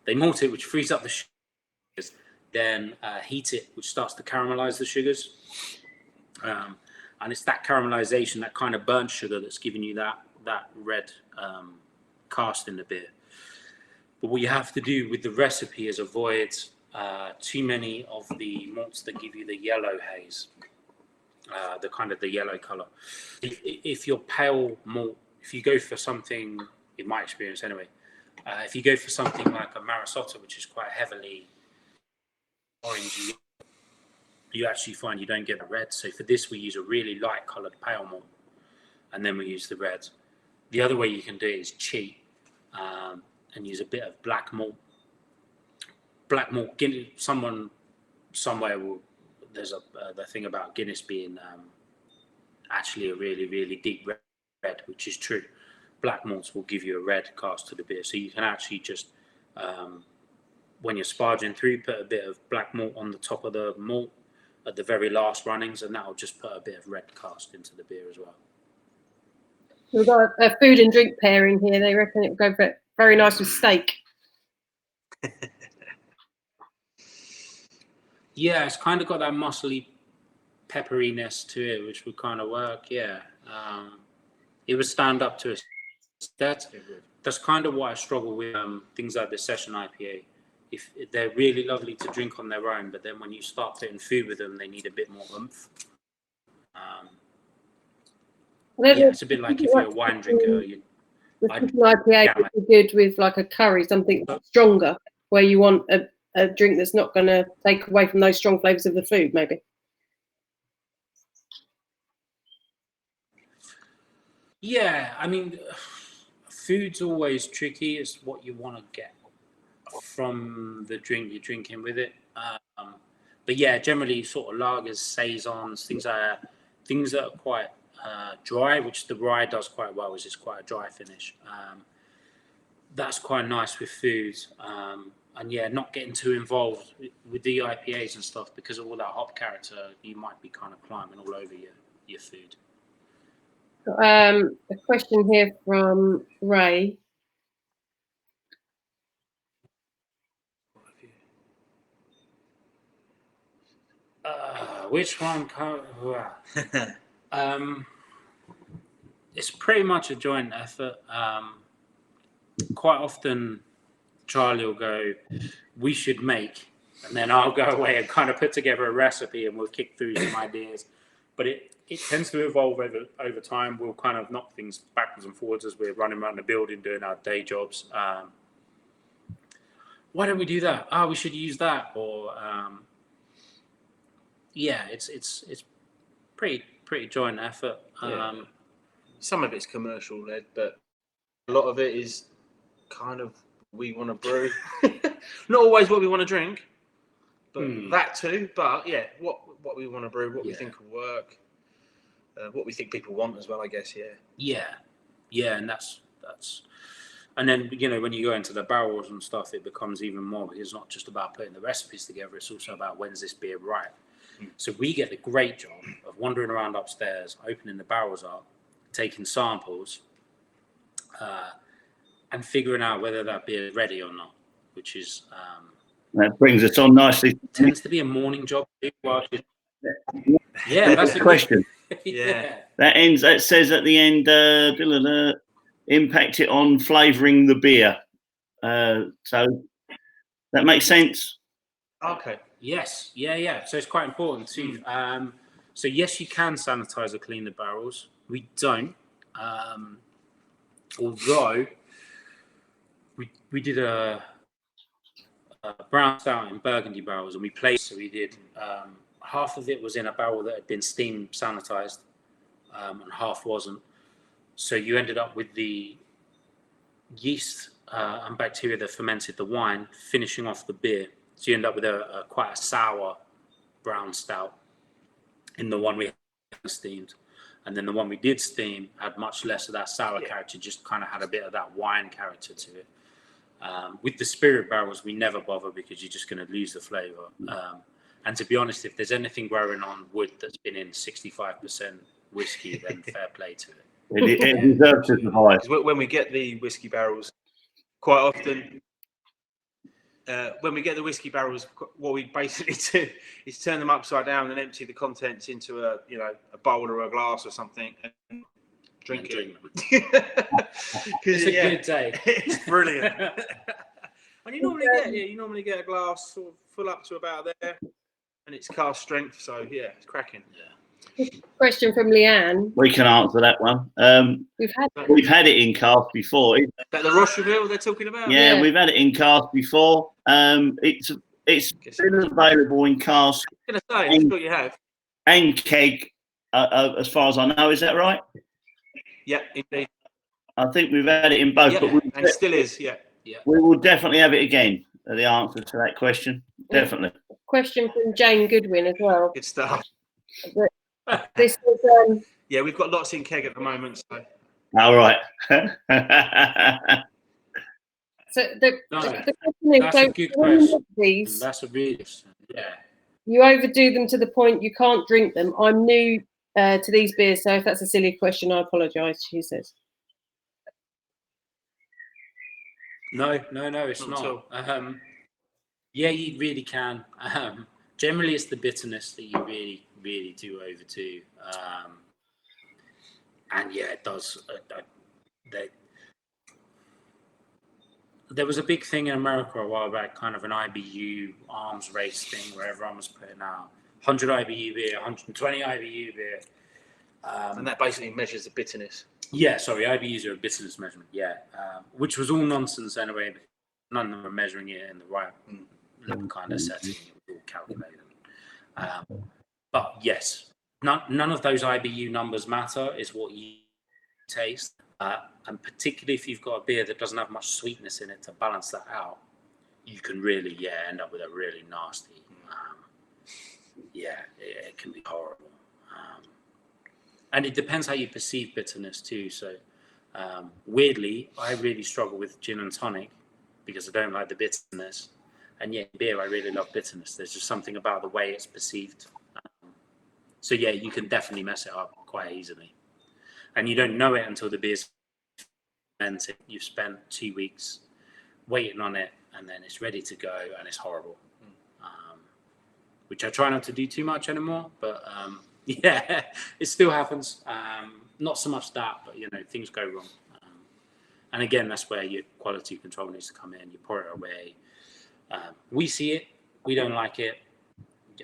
they malt it, which frees up the sugars, then heat it, which starts to caramelize the sugars. And it's that caramelization, that kind of burnt sugar, that's giving you that red cast in the beer. But what you have to do with the recipe is avoid too many of the malts that give you the yellow haze, the kind of the yellow color. If you're pale malt, if you go for something, in my experience anyway, if you go for something like a Marisotto, which is quite heavily orangey, you actually find you don't get a red. So for this, we use a really light colored pale malt, and then we use the red. The other way you can do it is cheat and use a bit of black malt. Black malt, Guinness, someone somewhere will. There's the thing about Guinness being actually a really, really deep red, which is true. Black malts will give you a red cast to the beer, so you can actually just when you're sparging through, put a bit of black malt on the top of the malt at the very last runnings, and that will just put a bit of red cast into the beer as well. We've got a food and drink pairing here. They reckon it would go very nice with steak. Yeah, it's kind of got that muscly pepperiness to it, which would kind of work. Yeah, it would stand up to it. That's kind of why I struggle with things like the Session IPA. If they're really lovely to drink on their own, but then when you start putting food with them, they need a bit more oomph. It's a bit like if you're a wine drinker. The IPA would be good with like a curry, something stronger, where you want a drink that's not going to take away from those strong flavours of the food, maybe. Yeah, I mean, food's always tricky. It's what you want to get from the drink you're drinking with it. But yeah, generally sort of lagers, saisons, things that are quite dry, which the rye does quite well, which is quite a dry finish. That's quite nice with food. And yeah, not getting too involved with the IPAs and stuff because of all that hop character. You might be kind of climbing all over your food. A question here from Ray. Which one? It's pretty much a joint effort. Quite often, Charlie will go, "We should make," and then I'll go away and kind of put together a recipe, and we'll kick through some ideas. But it tends to evolve over time. We'll kind of knock things backwards and forwards as we're running around the building doing our day jobs. Why don't we do that? We should use that. Or it's pretty joint effort. Some of it's commercial led, but a lot of it is kind of we want to brew. Not always what we want to drink, but that too. But yeah, what we want to brew, what we think will work, what we think people want as well, I guess. Yeah, and that's. And then, when you go into the barrels and stuff, it becomes even more, because it's not just about putting the recipes together, it's also about when's this beer right. So we get the great job of wandering around upstairs, opening the barrels up, taking samples, and figuring out whether that beer is ready or not, which is... that brings us on nicely. Tends to be a morning job. Yeah, that's a question. Yeah. That says at the end, impact it on flavouring the beer. So that makes sense. Okay. Yes. Yeah. So it's quite important too. So yes, you can sanitize or clean the barrels. We don't. Although we did a brown stout in Burgundy barrels, and we placed. So we did half of it was in a barrel that had been steam sanitized, and half wasn't. So you ended up with the yeast and bacteria that fermented the wine finishing off the beer. So you end up with quite a sour brown stout in the one we had steamed. And then the one we did steam had much less of that sour character, just kind of had a bit of that wine character to it. With the spirit barrels, we never bother because you're just going to lose the flavour. And to be honest, if there's anything growing on wood that's been in 65% whiskey, then fair play to it. It deserves to survive. When we get the whiskey barrels, quite often, what we basically do is turn them upside down and empty the contents into a bowl or a glass or something and drink it. It's a good day. It's brilliant. And you normally get a glass sort of full up to about there, and it's cask strength. So yeah, it's cracking. Yeah. Question from Leanne. We can answer that one. We've had it in cask before. Is that the Rosherville they're talking about? Yeah, we've had it in cask before. It's been available in cask. I was going to say, I'm sure you have. And keg, as far as I know. Is that right? Yeah, indeed. I think we've had it in both, but and it still is. Yeah. We will definitely have it again. The answer to that question, definitely. Question from Jane Goodwin as well. Good stuff. This was, yeah, we've got lots in keg at the moment. So. All right. So the question is, that's a good question. That's a really You overdo them to the point you can't drink them. I'm new to these beers, so if that's a silly question, I apologise. She says. No, it's not. Yeah, you really can. Generally, it's the bitterness that you really, really do overdo. And yeah, it does. There was a big thing in America a while back, kind of an IBU arms race thing where everyone was putting out 100 IBU beer, 120 IBU beer. And that basically measures the bitterness. Yeah, sorry, IBUs are a bitterness measurement, which was all nonsense anyway. None of them were measuring it in the right kind of setting. It was all calculated. But yes, none of those IBU numbers matter. It's what you taste. And particularly if you've got a beer that doesn't have much sweetness in it to balance that out, you can really, end up with a really nasty, it can be horrible. And it depends how you perceive bitterness too. So weirdly, I really struggle with gin and tonic because I don't like the bitterness. And yet beer, I really love bitterness. There's just something about the way it's perceived. So yeah, you can definitely mess it up quite easily. And you don't know it until the beer's fermented. You've spent 2 weeks waiting on it, and then it's ready to go, and it's horrible. which I try not to do too much anymore. But yeah, it still happens. Not so much that, but things go wrong. And again, that's where your quality control needs to come in. You pour it away. We see it. We don't like it.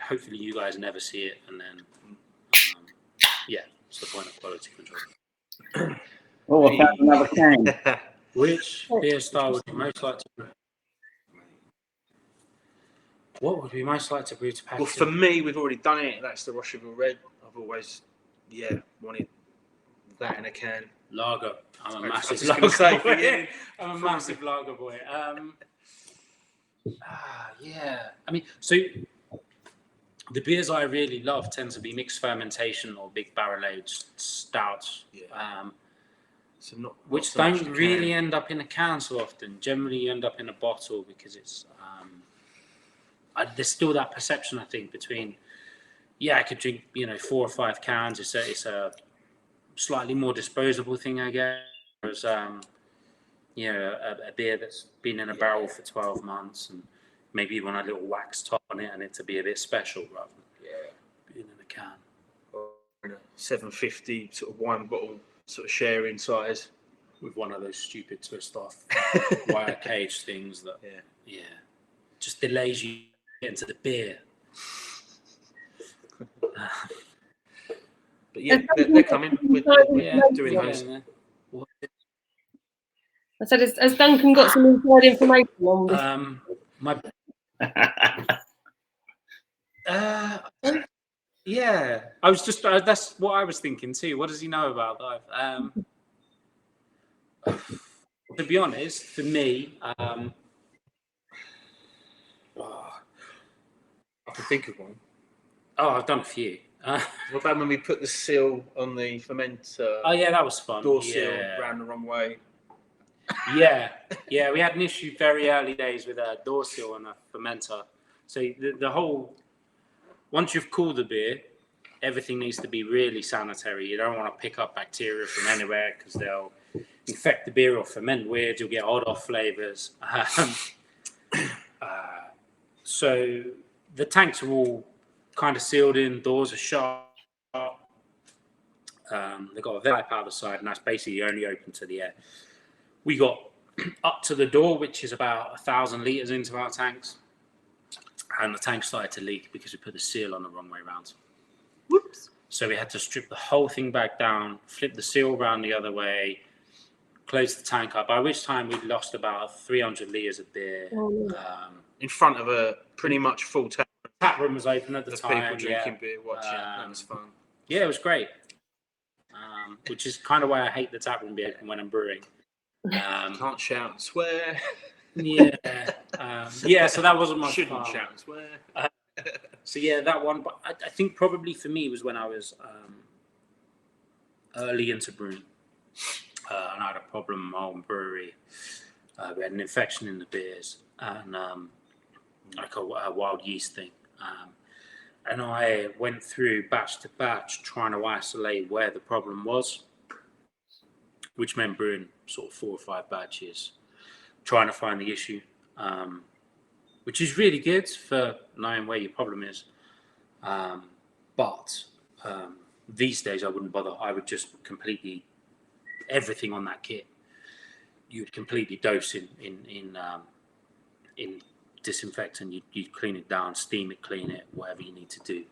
Hopefully, you guys never see it. And then, yeah, it's the point of quality control. Oh, I found another can. Which beer style would you most like to brew? What would we most like to brew to package? Well, for me, we've already done it. That's the Rosherville Red. I've always, wanted that in a can. Lager. I'm a massive I was lager gonna say, boy. for you. I'm a massive lager boy. Yeah. I mean, so the beers I really love tend to be mixed fermentation or big barrel aged stouts. Yeah. So not Which so much don't the really can. end up in a can so often. Generally, you end up in a bottle because it's. There's still that perception, I think, between. I could drink 4 or 5 cans. It's a slightly more disposable thing, I guess. Whereas, a beer that's been in a barrel for 12 months and maybe you want a little wax top on it and it to be a bit special rather than being in a can. Or in a 750 sort of wine bottle sort of sharing size. With one of those stupid twist off wire cage things that just delays you getting to the beer. But yeah, they're coming. We're doing those. I said, has Duncan got some inside information on this? Yeah, I was just that's what I was thinking too. What does he know about life? To be honest, for me, I can think of one. Oh, I've done a few. What about when we put the seal on the fermenter? Oh yeah, that was fun. Door seal ran the wrong way. Yeah, we had an issue very early days with a door seal and a fermenter. So the whole, once you've cooled the beer, everything needs to be really sanitary. You don't want to pick up bacteria from anywhere because they'll infect the beer or ferment weird. You'll get odd off flavors. So the tanks are all kind of sealed in. Doors are shut. They've got a vent out the side, and that's basically only open to the air. We got up to the door, which is about 1,000 litres into our tanks. And the tank started to leak because we put the seal on the wrong way around. Whoops. So we had to strip the whole thing back down, flip the seal around the other way, close the tank up, by which time we'd lost about 300 litres of beer. In front of a pretty much full tap. Tap room was open at the time. People drinking beer, watching. That was fun. Yeah, it was great. Which is kind of why I hate the tap room beer when I'm brewing. Can't shout and swear. So that wasn't much Shouldn't fun. shout and swear. So yeah, that one. But I think probably for me was when I was early into brewing, and I had a problem in my own brewery. We had an infection in the beers and like a wild yeast thing. And I went through batch to batch trying to isolate where the problem was, which meant brewing sort of 4 or 5 batches, trying to find the issue, which is really good for knowing where your problem is. But these days I wouldn't bother. I would just completely, everything on that kit, you'd completely dose in disinfectant. You'd clean it down, steam it, clean it, whatever you need to do.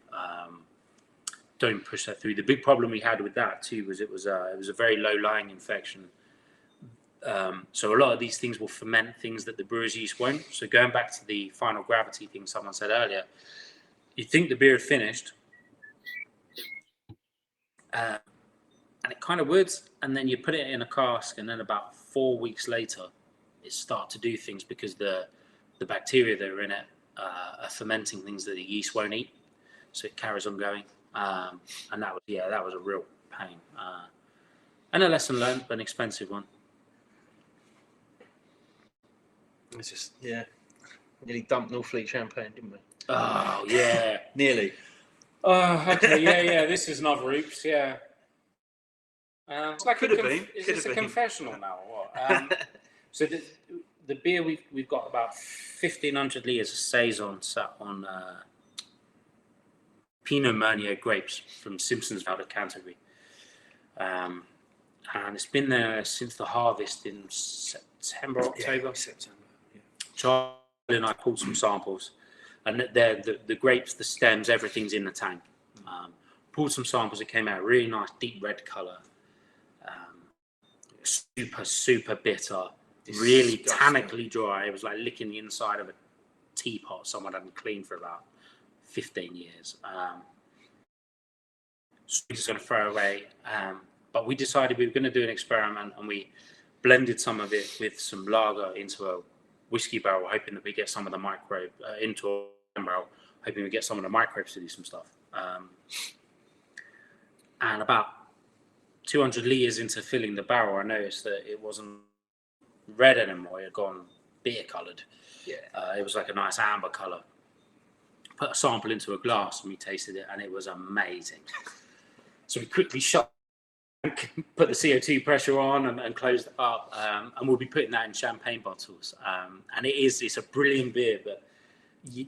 Don't push that through. The big problem we had with that too was it was a very low lying infection. So a lot of these things will ferment things that the brewer's yeast won't. So going back to the final gravity thing someone said earlier, you think the beer had finished, and it kind of would, and then you put it in a cask, and then about 4 weeks later, it starts to do things because the bacteria that are in it are fermenting things that the yeast won't eat, so it carries on going. And that was a real pain, and a lesson learned, but an expensive one. It's just nearly dumped Northfleet champagne, didn't we? Oh yeah, Nearly. Oh okay, yeah. This is another oops, yeah. It's like Could have been. Is this a confessional now or what? So the beer we've got about 1,500 litres of saison sat on Pinot Meunier grapes from Simpsons out of Canterbury. And it's been there since the harvest in September, October. Yeah, September. Yeah. Charlie and I pulled some samples, and the grapes, the stems, everything's in the tank. Pulled some samples. It came out really nice, deep red color. Super bitter. Really tannically dry. It was like licking the inside of a teapot someone hadn't cleaned for about 15 years. So we're just going to throw away. But we decided we were going to do an experiment, and we blended some of it with some lager into a whiskey barrel, hoping that we get some of the microbe into a barrel, hoping we get some of the microbes to do some stuff. And about 200 litres into filling the barrel, I noticed that it wasn't red anymore. It had gone beer coloured. Yeah. It was like a nice amber colour. Put a sample into a glass and we tasted it, and it was amazing. So we quickly shut, put the CO2 pressure on and closed it up. And we'll be putting that in champagne bottles. And it's a brilliant beer, but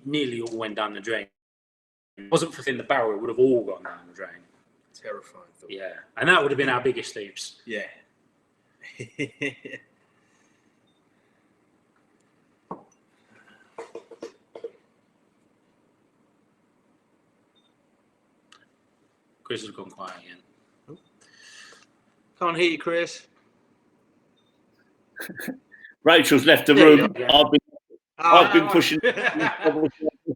nearly all went down the drain. If it wasn't for in the barrel, it would have all gone down the drain. Terrifying thought. Yeah. And that would have been our biggest oops. Yeah. Chris has gone quiet again. Can't hear you, Chris. Rachel's left the There you room. go. I've been pushing the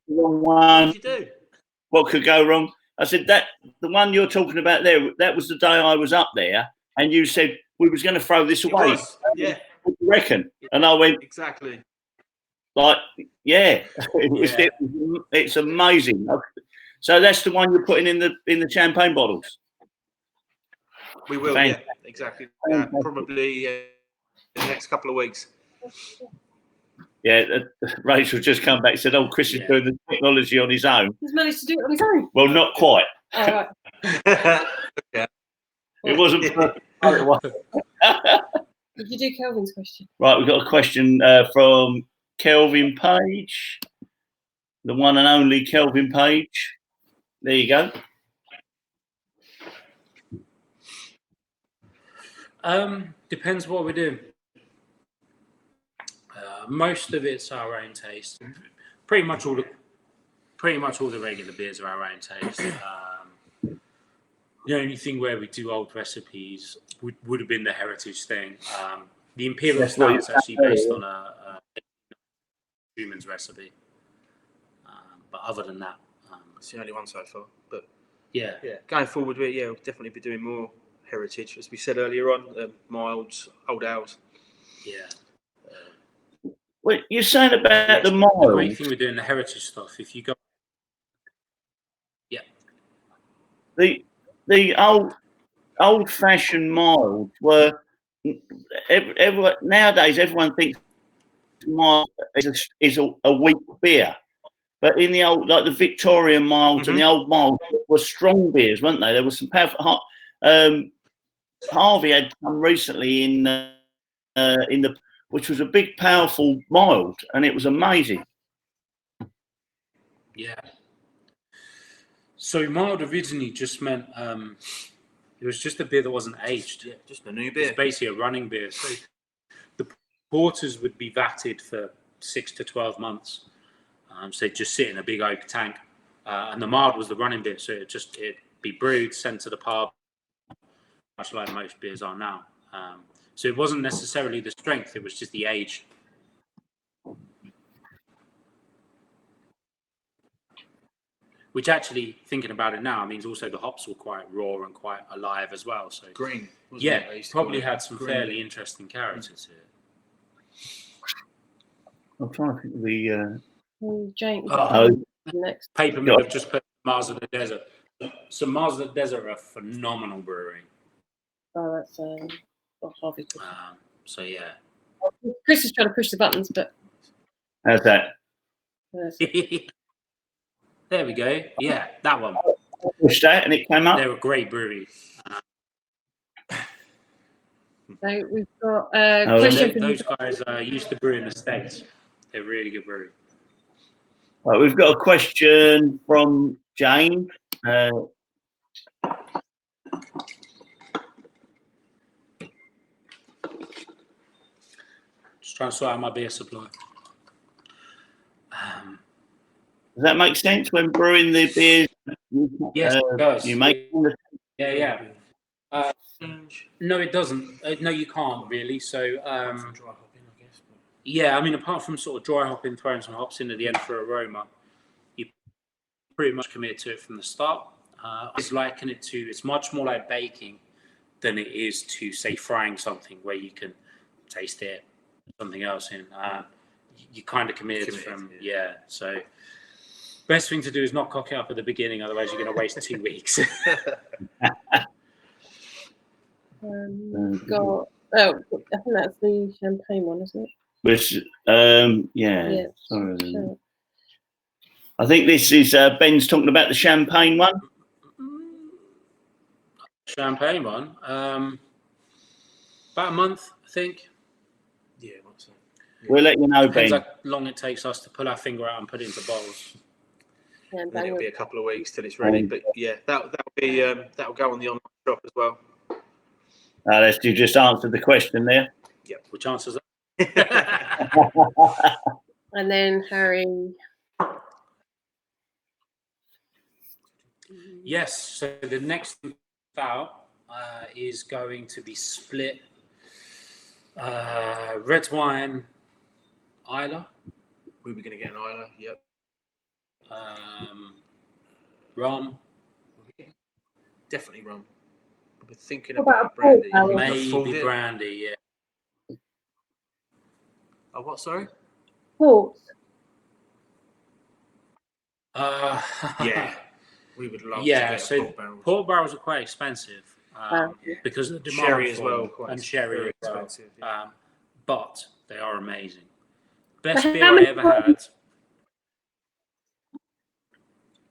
wrong one. What did you do? What could go wrong? I said that the one you're talking about there. That was the day I was up there, and you said we was going to throw this It away. was, yeah, What do you reckon? And I went exactly. like, yeah, it's amazing. So that's the one you're putting in the champagne bottles. We will, Fantastic. yeah, exactly. Probably in the next couple of weeks. Yeah, Rachel just come back and said, "Oh, Chris is doing the technology on his own." He's managed to do it on his own. Well, not quite. Oh, right. Yeah. It wasn't. Did you do Kelvin's question? Right, we've got a question from Kelvin Page, the one and only Kelvin Page. There you go. Depends what we're doing. Most of it's our own taste. Pretty much all the regular beers are our own taste. The only thing where we do old recipes would have been the heritage thing. The Imperial Stout is actually based on a human's recipe. But other than that, It's the only one so far. But yeah, going forward, we'll definitely be doing more heritage, as we said earlier on, milds, old ales. yeah. Well, you're saying about the The mild. great thing we're doing the heritage stuff. If you go, The old-fashioned mild were nowadays everyone thinks mild is a weak beer, but in the old, like the Victorian milds and the old milds were strong beers, weren't they? There was some powerful. Harvey had come recently in the which was a big, powerful mild, and it was amazing. yeah. So mild originally just meant it was just a beer that wasn't aged. Yeah, just a new It's beer. basically a running beer. So the porters would be vatted for 6 to 12 months. So they'd just sit in a big oak tank. And the mild was the running beer. So it'd be brewed, sent to the pub, much like most beers are now. So it wasn't necessarily the strength, it was just the age. Which actually, thinking about it now, means also the hops were quite raw and quite alive as well. So Green. Wasn't yeah, it? They used to probably call it had some green. fairly interesting character to it. I'm trying to think of the. James. Next. Papermill have just put Mars of the Desert. So Mars of the Desert are a phenomenal brewery. Oh, that's Harvey. So yeah. Chris is trying to push the buttons, but How's that? There we go. Yeah, that one. Pushed that and it came up. They're a great brewery. so we've got a question from Those guys used to brew in the States. They're really good brewery. Right, we've got a question from Jane. Just trying to sort out my beer supply. Does that make sense when brewing the beers? Yes, it does. You make Yeah. No, it doesn't. No, you can't really. So, Dry hopping, I guess. But... yeah, I mean, apart from sort of dry hopping, throwing some hops in at the end for aroma, you pretty much commit to it from the start. I was liken it to, it's much more like baking than it is to, say, frying something where you can taste it, something else in. You kind of committed from, yeah. So, best thing to do is not cock it up at the beginning, otherwise you're going to waste 2 weeks. Got I think that's the champagne one, isn't it? Which, yeah. Sorry. Sure. I think this is Ben's talking about the champagne one. Champagne one, about a month, I think. Yeah, what's that? We'll let you know, Depends Ben. how long it takes us to pull our finger out and put it into bottles. Yeah, And then it'll be a couple of weeks till it's ready. But yeah, that'll go on the online shop as well. You just answered the question there. Yep. Which answers that? And then Harry. Yes. So the next out is going to be split red wine, Isla. We were going to get an Isla. Yep. Rum. Definitely rum. We're thinking What about about brandy. a port Maybe brandy, yeah. Oh, what? Sorry. Port. Yeah. We would love to Yeah, get so port barrels. port barrels are quite expensive because of the demand Sherry for as well, them, quite and sherry very as well. expensive. Yeah. But they are amazing. Best How beer I many ever had.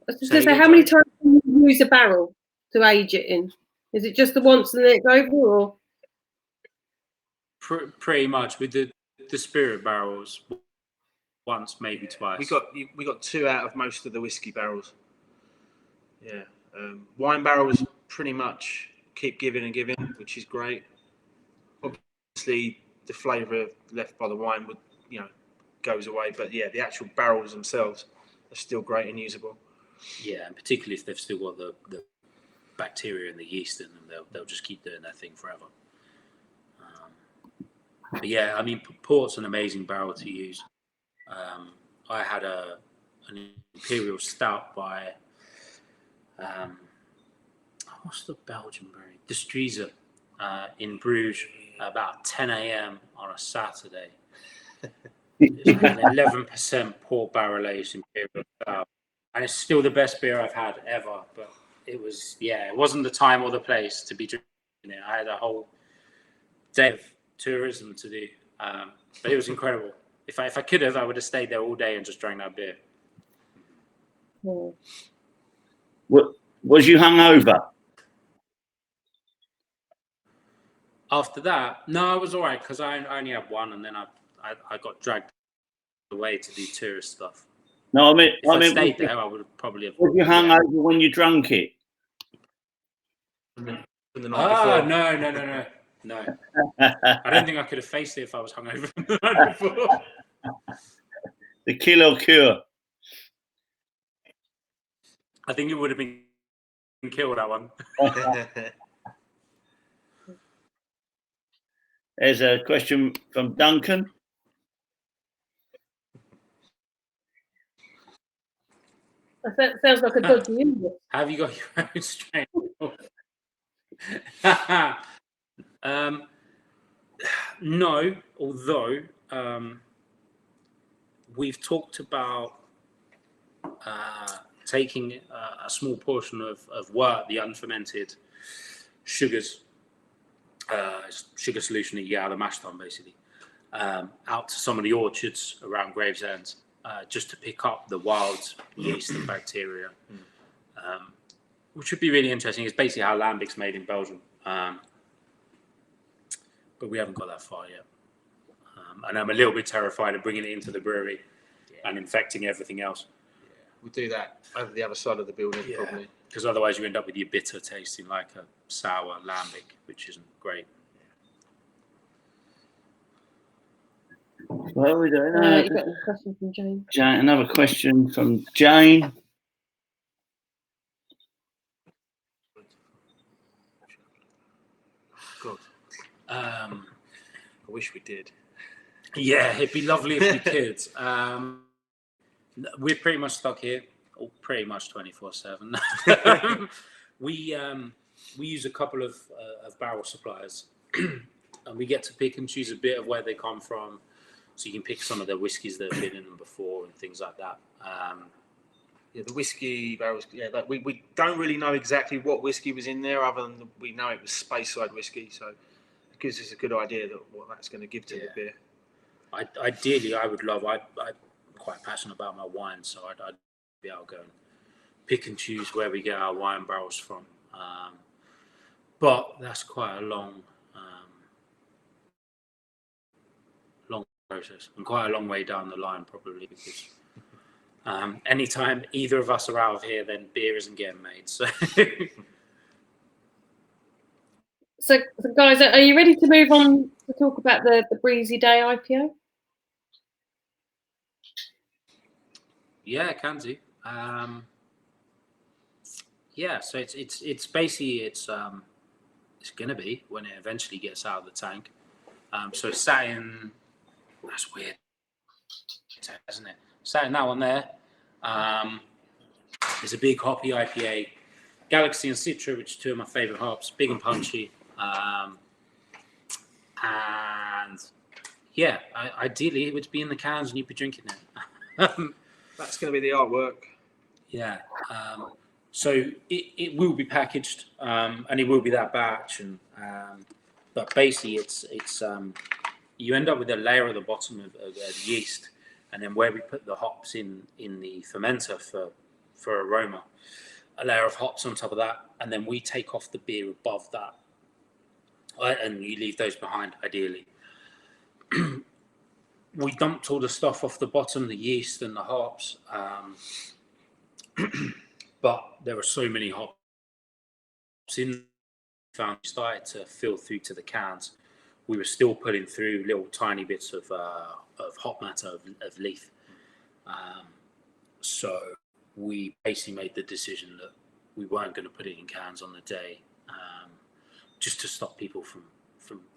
So how many times do you use a barrel to age it in? Is it just the once and then it's over, or? Pretty much with the spirit barrels, once maybe twice. We got 2 out of most of the whiskey barrels. Yeah, wine barrels pretty much keep giving and giving, which is great. Obviously, the flavour left by the wine goes away, but yeah, the actual barrels themselves are still great and usable. Yeah, and particularly if they've still got the bacteria and the yeast in them, they'll just keep doing their thing forever. But yeah, I mean, port's an amazing barrel to use. I had an imperial stout by what's the Belgian brewery? De Strieze in Bruges about 10 a.m. on a Saturday. It's an 11% port barrel aged imperial stout, and it's still the best beer I've had ever. But it wasn't the time or the place to be drinking it. I had a whole day of tourism to do, but it was incredible. If I could have, I would have stayed there all day and just drank that beer. Was you hungover? After that, no, I was all right because I only had one, and then I got dragged away to do tourist stuff. No, I mean, if I stayed there, I would probably have. Was you hungover when you drank it? From the night before? No. I don't think I could have faced it if I was hungover from the night before. The kill or cure. I think it would have been killed, that one. There's a question from Duncan. That sounds like a dodgy English. Have you got your own strain? No, although we've talked about taking a small portion of wort, the unfermented sugars, sugar solution that you get out of the mash tun, basically, out to some of the orchards around Gravesend, just to pick up the wild yeast and bacteria, which would be really interesting. It's basically how Lambic's made in Belgium, but we haven't got that far yet. And I'm a little bit terrified of bringing it into the brewery and infecting everything else. We'll do that over the other side of the building, Yeah. probably. Because otherwise you end up with your bitter tasting like a sour lambic, which isn't great. What are we doing? You got a question from Jane. Another question from Jane. God, I I wish we did. Yeah, it'd be lovely if we could. We're pretty much stuck here, or pretty much 24/7. We use a couple of barrel suppliers, and we get to pick and choose a bit of where they come from. So you can pick some of the whiskies that have been in them before and things like that. Yeah, the whiskey barrels. Yeah, like we don't really know exactly what whiskey was in there, other than we know it was Speyside whiskey. So it gives us a good idea that what that's going to give to the beer. Ideally, I would love. I'm quite passionate about my wine, so I'd be able to go and pick and choose where we get our wine barrels from. But that's quite a long process and quite a long way down the line, probably, because anytime either of us are out of here, then beer isn't getting made. So, So guys, are you ready to move on to talk about the Breezy Day IPA? yeah, can do. Yeah, so it's basically it's gonna be when it eventually gets out of the tank. So it's sat in. That's weird, isn't it? Sat in that one there. There's a big hoppy IPA, Galaxy and Citra, which are two of my favorite hops, big and punchy. And yeah, ideally it would be in the cans and you'd be drinking it. That's going to be the artwork. Yeah. So it will be packaged, and it will be that batch, and but basically it's you end up with a layer at the bottom of the yeast, and then where we put the hops in the fermenter for aroma, a layer of hops on top of that, and then we take off the beer above that, and you leave those behind ideally. We dumped all the stuff off the bottom, the yeast and the hops, but there were so many hops in. Found started to fill through to the cans. We were still putting through little tiny bits of hop matter of leaf. So we basically made the decision that we weren't going to put it in cans on the day, just to stop people from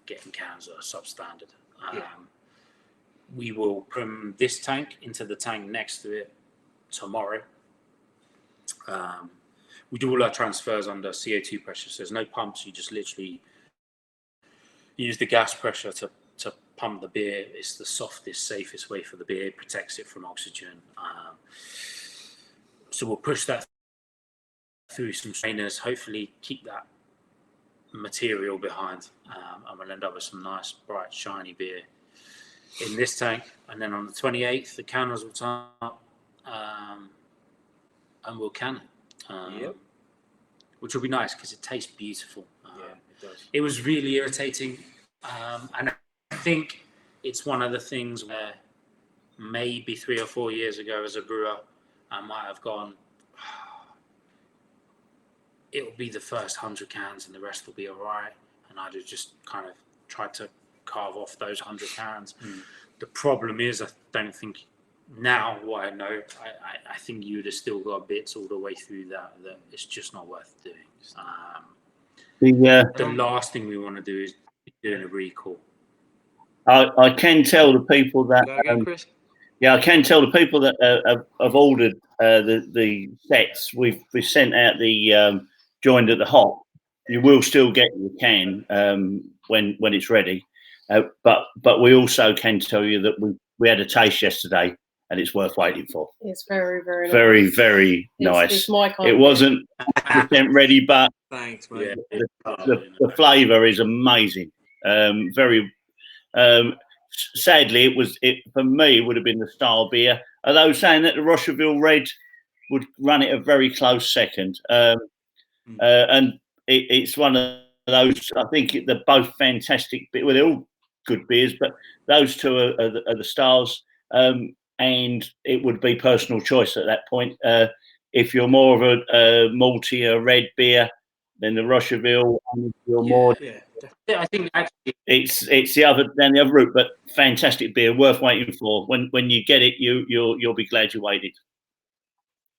getting cans that are substandard. We will from this tank into the tank next to it tomorrow. We do all our transfers under CO2 pressure, so there's no pumps. You just literally use the gas pressure to pump the beer. It's the softest, safest way for the beer. It protects it from oxygen. So we'll push that through some strainers, hopefully keep that material behind, and we'll end up with some nice, bright, shiny beer in this tank. And then on the 28th, the canners will turn up, and we'll can it. Which will be nice because it tastes beautiful. It does. It was really irritating, and I think it's one of the things where maybe 3 or 4 years ago as a brewer, I might have gone, it'll be the first 100 cans and the rest will be all right. And I'd have just kind of tried to carve off those 100 cans. The problem is, I don't think now what I know, I think you would have still got bits all the way through that it's just not worth doing. The last thing we want to do is doing a recall. I can tell the people that. Go again, Chris? Yeah, I can tell the people that have ordered the sets. We've sent out the joined at the hop. You will still get your can when it's ready, but we also can tell you that we had a taste yesterday and it's worth waiting for. It's very, very nice. Very, very nice. It's my kind it wasn't 100% ready, but thanks, mate. the flavour is amazing. Very. Sadly, it for me would have been the style beer. Although saying that the Rosherville Red would run it a very close second, and it's one of those. I think they're both fantastic. Well, they're all good beers, but those two are the stars. and it would be personal choice at that point. If you're more of a malty, a red beer, then the Rosherville. And if you're more, Yeah, Yeah, I think actually, it's the other down the other route, but fantastic beer, worth waiting for. When you get it, you'll be glad you waited.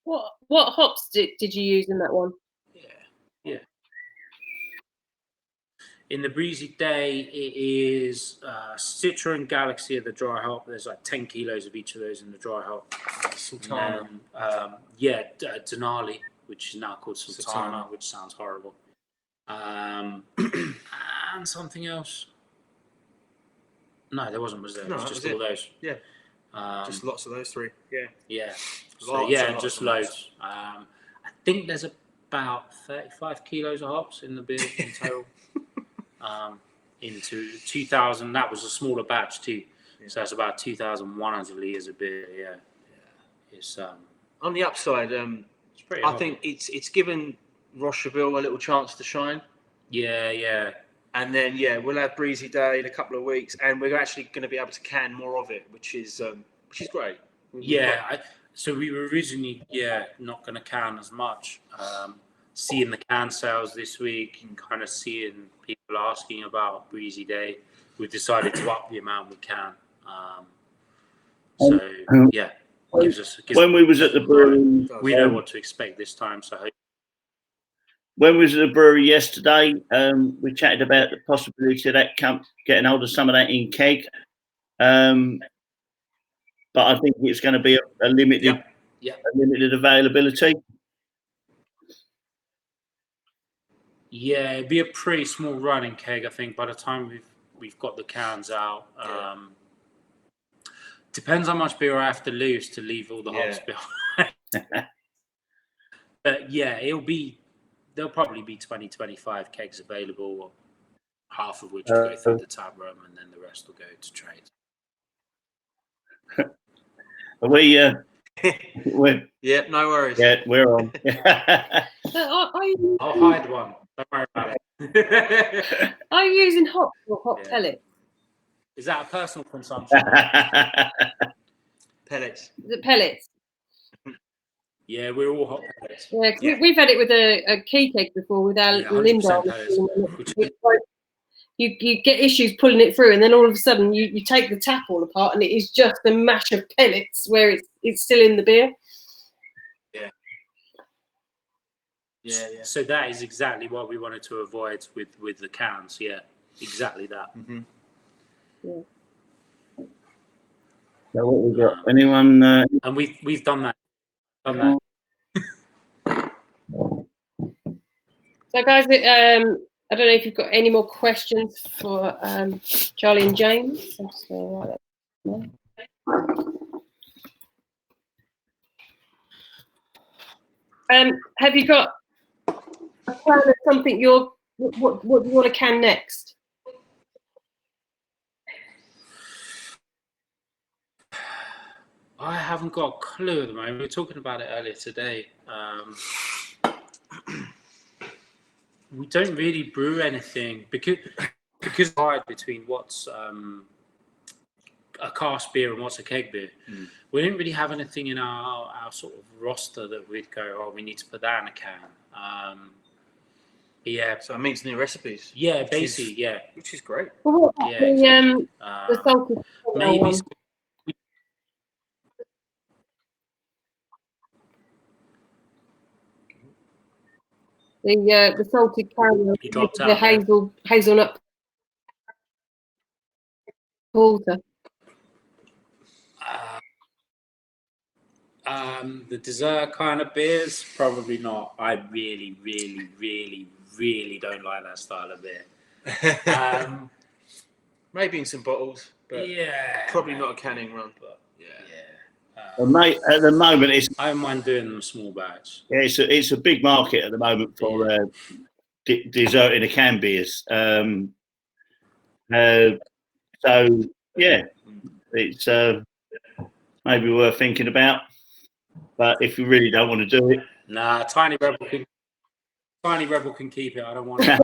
What hops did you use in that one? yeah. In the Breezy Day, it is Citra and Galaxy of the dry hop. There's like 10 kilos of each of those in the dry hop. Sultana. Denali, which is now called Sultana, which sounds horrible. And something else. No, there wasn't, was there? No, it was that just was all those. Yeah. Just lots of those three. Yeah. Yeah. So, Lots yeah, and lots just and lots. loads. I think there's about 35 kilos of hops in the beer in total. Into 2,000. That was a smaller batch too. Yeah. So that's about 2,100 litres of beer. Yeah. It's On the upside, it's pretty. I hot. think it's given Rosherville a little chance to shine. Yeah. And then we'll have Breezy Day in a couple of weeks, and we're actually going to be able to can more of it, which is great. Yeah. So we were originally not going to can as much. Seeing the can sales this week and kind of seeing people asking about Breezy Day, we've decided to up the amount we can. Gives us. When we was at the brewery, We know what to expect this time. So when we was at the brewery yesterday, we chatted about the possibility of that getting hold of some of that in keg. But I think it's going to be a limited, a limited availability. Yeah, it'd be a pretty small run in keg, I think, by the time we've got the cans out. Depends how much beer I have to lose to leave all the hops behind. But there'll probably be 20, 25 kegs available, half of which will go through the tap room, and then the rest will go to trade. Are we? No worries. Yeah, we're on. I'll hide one. Don't worry about it. Are you using hops or hop pellets? Is that a personal consumption? Pellets. The pellets. Yeah, we're all hot pellets. Yeah, because we've had it with a key keg before with our 100% pellets. You get issues pulling it through, and then all of a sudden you take the tap all apart, and it is just a mash of pellets where it's still in the beer. Yeah. So that is exactly what we wanted to avoid with the cans. Yeah, exactly that. Mm-hmm. Yeah. So what we got? Anyone? And we've done that. So guys, I don't know if you've got any more questions for Charlie and James. Have you got a plan of something what do you want to can next? I haven't got a clue at the moment. We were talking about it earlier today. We don't really brew anything because hard between what's a cask beer and what's a keg beer. We didn't really have anything in our sort of roster that we'd go, we need to put that in a can. So it means new recipes. Yeah, basically, Which is great. Well, the salted maybe one. The salted caramel, the hazelnut porter. The dessert kind of beers, probably not. I really, really, really, really don't like that style of beer. Maybe in some bottles, but probably not a canning run. But Mate, at the moment, I don't mind doing them small batch. Yeah, it's a big market at the moment for dessert in a can beers. So it's maybe worth thinking about. But if you really don't want to do it, nah, Tiny Rebel can keep it. I don't want it.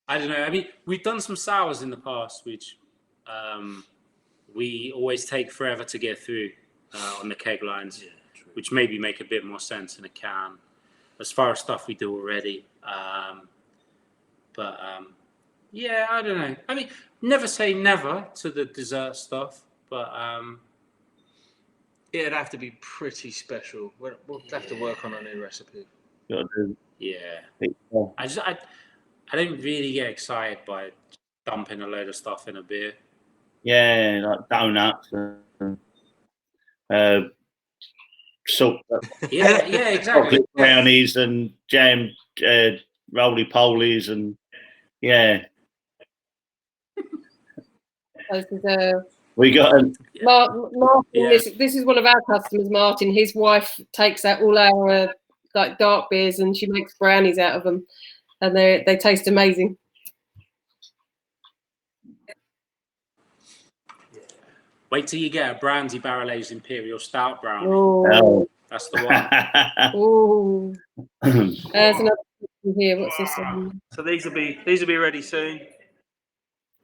I don't know. I mean, we've done some sours in the past, which we always take forever to get through on the keg lines, which maybe make a bit more sense in a can, as far as stuff we do already. Yeah, I don't know. I mean, never say never to the dessert stuff, but It'd have to be pretty special. We'll have to work on a new recipe. Gotta do yeah, it. I don't really get excited by dumping a load of stuff in a beer. Yeah, like donuts and salt, Yeah, exactly. chocolate brownies and jam, roly polies, and yeah. This is We got Martin. Yeah. This is one of our customers, Martin. His wife takes out all our like dark beers and she makes brownies out of them, and they taste amazing. Wait till you get a brandy barrel aged imperial stout brownie. Oh, That's the one. oh. There's another one here. What's this one? So these will be ready soon.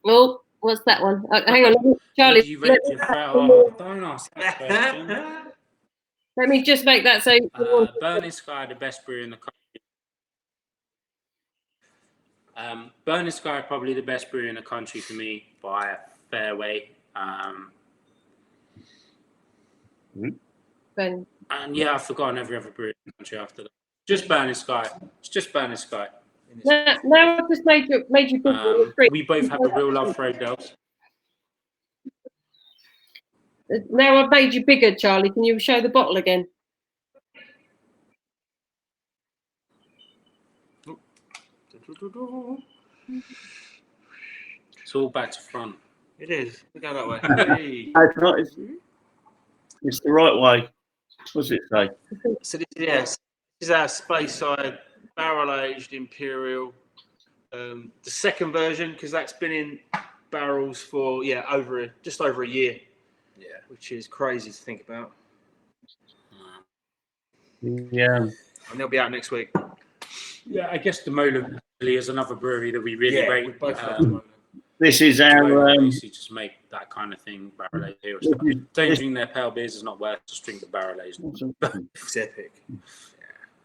Oh, what's that one? Hang on, Charlie. Would you rate your oh, don't ask that question. Let me just make that so. Burning Sky, the best brewery in the country. Burning Sky, probably the best brewery in the country for me by a fair way. Ben. And yeah, I've forgotten every other brewery in the country after that. Just Burning Sky. It's just Burning Sky. Now I've just made you We both have a real love for Odell's. Now I've made you bigger, Charlie. Can you show the bottle again? It's all back to front. It is. We go that way. it's not. It's the right way. What's it say? So this is our space side barrel aged imperial. The second version, because that's been in barrels for just over a year. Yeah, which is crazy to think about. Yeah, and they'll be out next week. Yeah, I guess the Mola is another brewery that we really rate. We both love the Mola. this is our. Basically just make that kind of thing barrel aged. Don't drink their pale beers; it's not worth. Just drink the barrel aged. It's epic.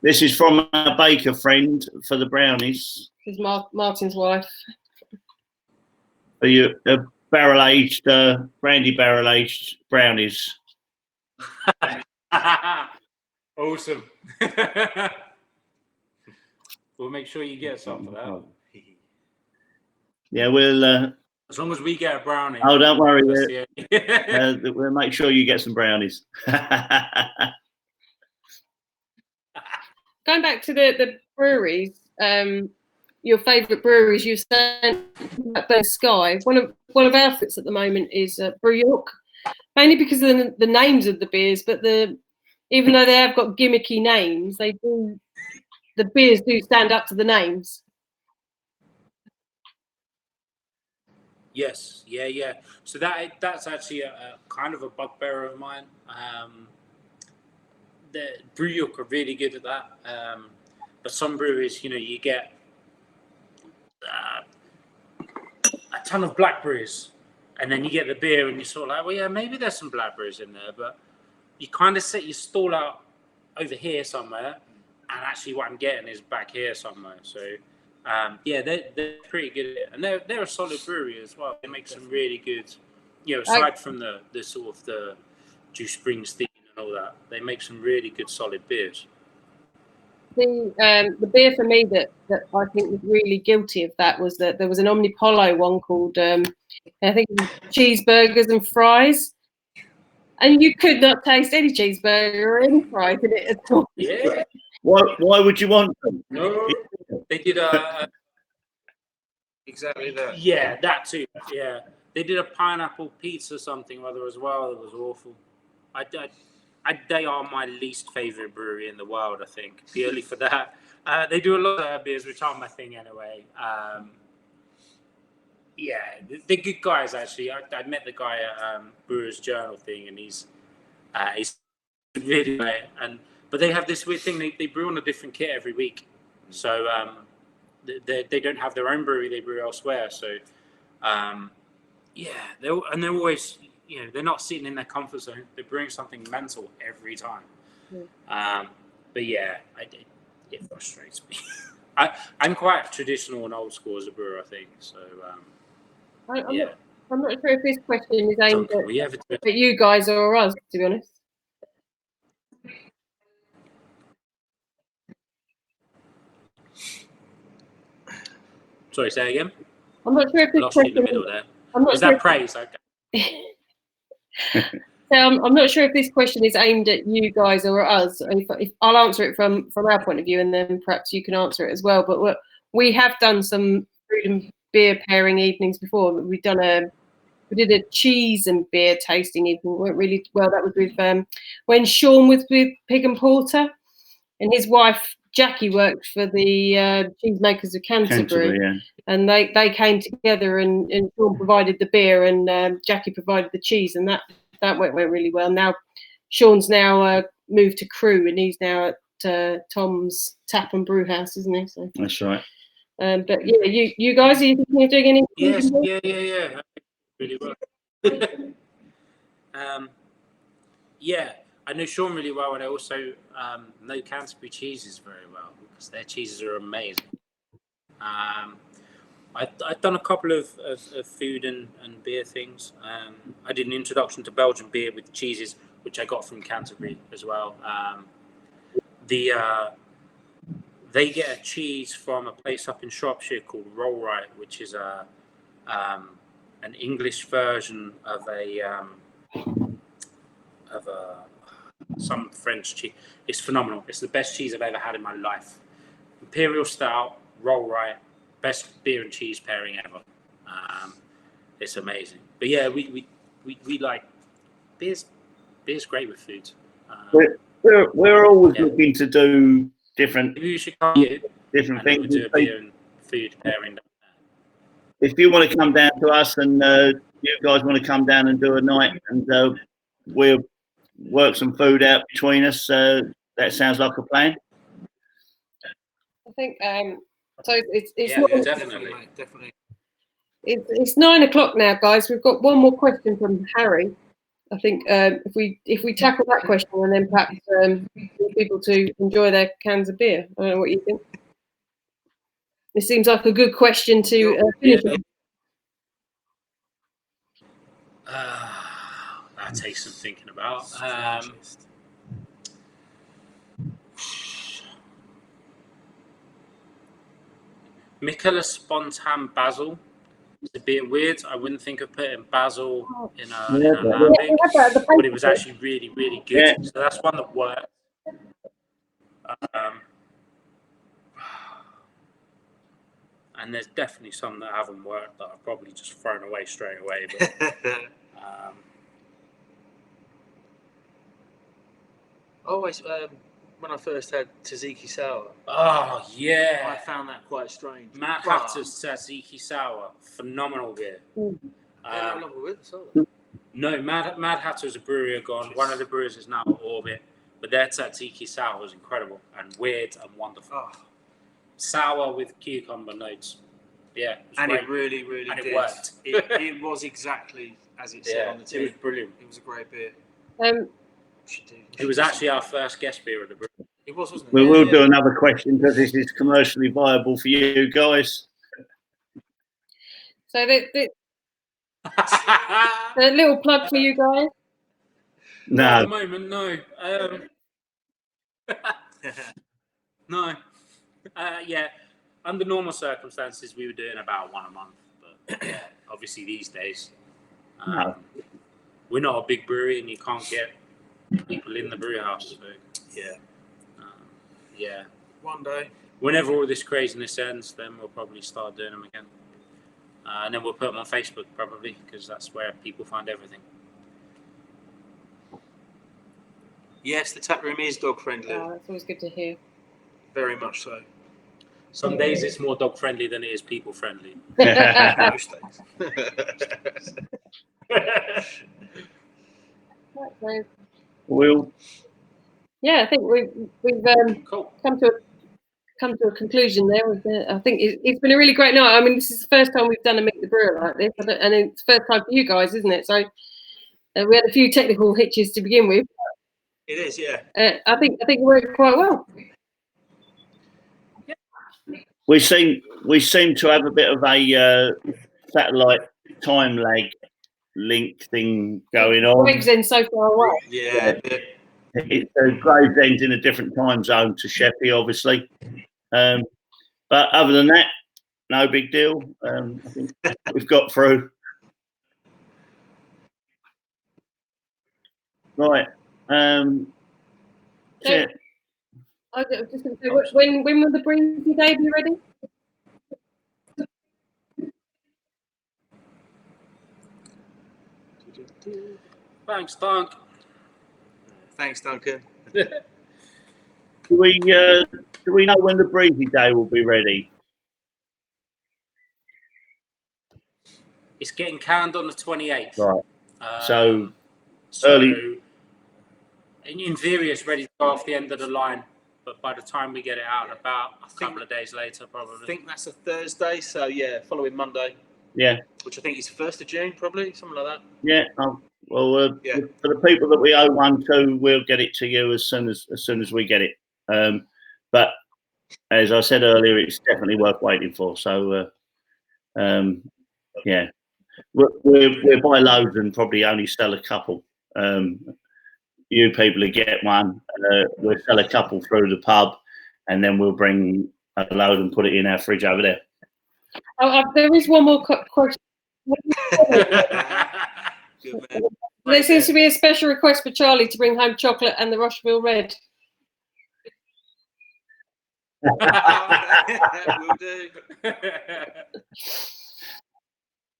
This is from a baker friend for the brownies. This is Martin's wife. For you, barrel aged, brandy barrel aged brownies. Awesome. We'll make sure you get some for that. Yeah, we'll. As long as we get a brownie. Oh, don't worry. We'll We'll make sure you get some brownies. Going back to the breweries, your favourite breweries, you said Burning Sky. One of our favourites at the moment is Brewer, mainly because of the names of the beers. But even though they have got gimmicky names, the beers do stand up to the names. Yes, yeah. So that's actually a kind of a bugbear of mine. The Brewer are really good at that. But some breweries, you get a ton of blackberries, and then you get the beer, and you're sort of like, well, yeah, maybe there's some blackberries in there, but you kind of set your stall out over here somewhere, and actually what I'm getting is back here somewhere. So, they're pretty good at it, and they're a solid brewery as well. They make some really good, aside from the sort of the Juice Springsteen and all that, they make some really good solid beers. The beer for me that I think was really guilty of that was that there was an Omnipollo one called I think it was cheeseburgers and fries, and you could not taste any cheeseburger or any fries in it at all. Yeah. Why would you want them? No, they did Exactly that. Yeah, that too. Yeah, they did a pineapple pizza something or other as well. That was awful. They are my least favorite brewery in the world, I think, purely for that. They do a lot of beers, which aren't my thing anyway. They're good guys, actually. I met the guy at Brewer's Journal thing, and he's really great. But they have this weird thing. They brew on a different kit every week. So they don't have their own brewery; they brew elsewhere. So, yeah, they're always, they're not sitting in their comfort zone. They're brewing something mental every time. But yeah, it frustrates me. I'm quite traditional and old school as a brewer, I think. So, I'm not sure if this question is aimed Can we ever do at you guys or us, to be honest. Sorry, say again. I'm not sure if I this lost you in the question. middle there. I'm not Was sure that praise? Okay. So I'm not sure if this question is aimed at you guys or us. If I'll answer it from our point of view, and then perhaps you can answer it as well. But we have done some food and beer pairing evenings before. We did a cheese and beer tasting evening. It went really well. That was with when Sean was with Pig and Porter, and his wife Jackie worked for the cheesemakers of Canterbury. Yeah. And they came together, and Sean provided the beer, and Jackie provided the cheese, and that went really well. Now Sean's moved to Crewe, and he's now at Tom's Tap and Brew House, isn't he? So That's right. but yeah, you guys, are you thinking of doing anything? Yes, yeah. Really well. Yeah, I know Sean really well, and I also know Canterbury cheeses very well because their cheeses are amazing. I've done a couple of food and beer things. I did an introduction to Belgian beer with cheeses, which I got from Canterbury as well. They get a cheese from a place up in Shropshire called Roll Right, which is an English version of some French cheese. It's phenomenal. It's the best cheese I've ever had in my life. Imperial Stout, Roll Right, best beer and cheese pairing ever. It's amazing. But yeah, we like beer's great with food. We're always looking to do different. Maybe you should come here Different and then things. we'll do a beer and food pairing. If you want to come down to us, and you guys want to come down and do a night, and we'll work some food out between us, that sounds like a plan. I think so. It's Definitely. It's 9 o'clock now, guys. We've got one more question from Harry. I think if we tackle that question, and then perhaps get people to enjoy their cans of beer. I don't know what you think. It seems like a good question to finish on. That takes some thinking about. Micheler Spontan Basil. It's a bit weird. I wouldn't think of putting basil in a lambic, but it was actually really, really good. Yeah. So that's one that worked. And there's definitely some that haven't worked that I've probably just thrown away straight away. But always when I first had tzatziki sour. Oh yeah, I found that quite strange. Mad Hatter's tzatziki sour, phenomenal beer. No, Mad Hatter's a brewery gone. One of the brewers is now at Orbit, but their tzatziki sour was incredible and weird and wonderful. Oh. Sour with cucumber notes. Yeah, it really, really and did. It worked. It was exactly as it said on the tin. It was brilliant. It was a great beer. It was actually our first guest beer at the brewery. It was, wasn't it? We will do another question because this is commercially viable for you guys. So the little plug for you guys. No, at the moment, no. No. Yeah. Under normal circumstances, we were doing about one a month, but obviously these days, we're not a big brewery, and you can't get people in the brew house. So yeah. One day, whenever all this craziness ends, then we'll probably start doing them again, and then we'll put them on Facebook probably because that's where people find everything. Yes, the tap room is dog friendly. That's always good to hear. Very much so. Some days it's more dog friendly than it is people friendly. Most days. Well, yeah, I think we've cool. come to come to a conclusion there. I think it's been a really great night. I mean, this is the first time we've done a Meet the Brewer like this, and it's the first time for you guys, isn't it? So we had a few technical hitches to begin with. It is, yeah. I think it worked quite well. We seem to have a bit of a satellite time lag link thing going on. Gravesend's so far away. Yeah. Gravesend's in a different time zone to Sheffield, obviously. But other than that, no big deal. I think we've got through. Right. So, I was just going to say, when will the Breezy Day be ready? Thanks, Dunk. Thanks, Duncan. Do we know when the Breezy Day will be ready? It's getting canned on the 28th. Right. So early. In theory, it's ready to go off the end of the line, but by the time we get it out, about a couple of days later, probably. I think that's a Thursday, so yeah, following Monday. Yeah. Which I think is 1st of June, probably, something like that. Yeah. Well, for the people that we owe one to, we'll get it to you as soon as we get it. But as I said earlier, it's definitely worth waiting for. So, yeah, we'll buy loads and probably only sell a couple. You people who get one, we'll sell a couple through the pub, and then we'll bring a load and put it in our fridge over there. There is one more question. There seems to be a special request for Charlie to bring home chocolate and the Rosherville Red. Will do.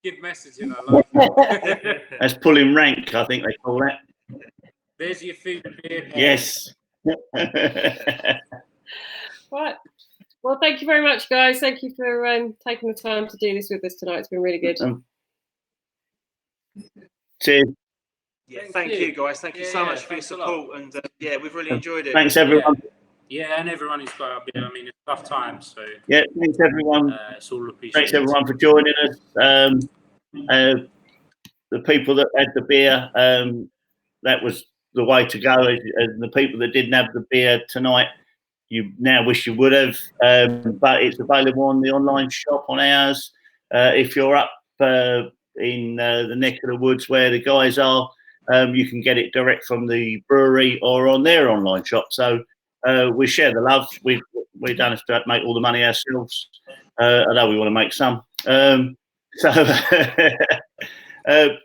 Good message, you know. That's pulling rank, I think they call that. There's your food and beer. Yes. Right. Well, thank you very much, guys. Thank you for taking the time to do this with us tonight. It's been really good. Cheers. Yeah, thank you, guys. Thank you so much for your support. And yeah, we've really enjoyed it. Thanks, everyone. Yeah, and everyone who's got up here. I mean, it's tough times. So yeah, thanks, everyone. It's all appreciated. Thanks, everyone, for joining us. The people that had the beer, that was the way to go. And the people that didn't have the beer tonight, you now wish you would have. But it's available on the online shop on ours. If you're up in the neck of the woods where the guys are, you can get it direct from the brewery or on their online shop. So we share the love. We don't have to make all the money ourselves, although we want to make some.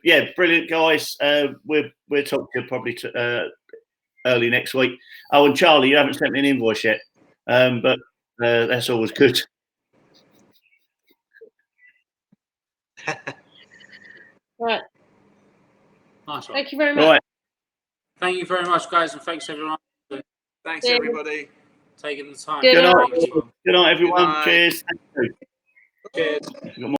Yeah, brilliant, guys. We'll talk to you probably early next week. Oh, and Charlie, you haven't sent me an invoice yet, but that's always good. Right. Nice one. Thank you very much. Right. Thank you very much, guys, and thanks everyone. Thanks, everybody. Taking the time. Good Good night. night. Good night, everyone. Good night. Cheers. Thank you. Cheers. Got more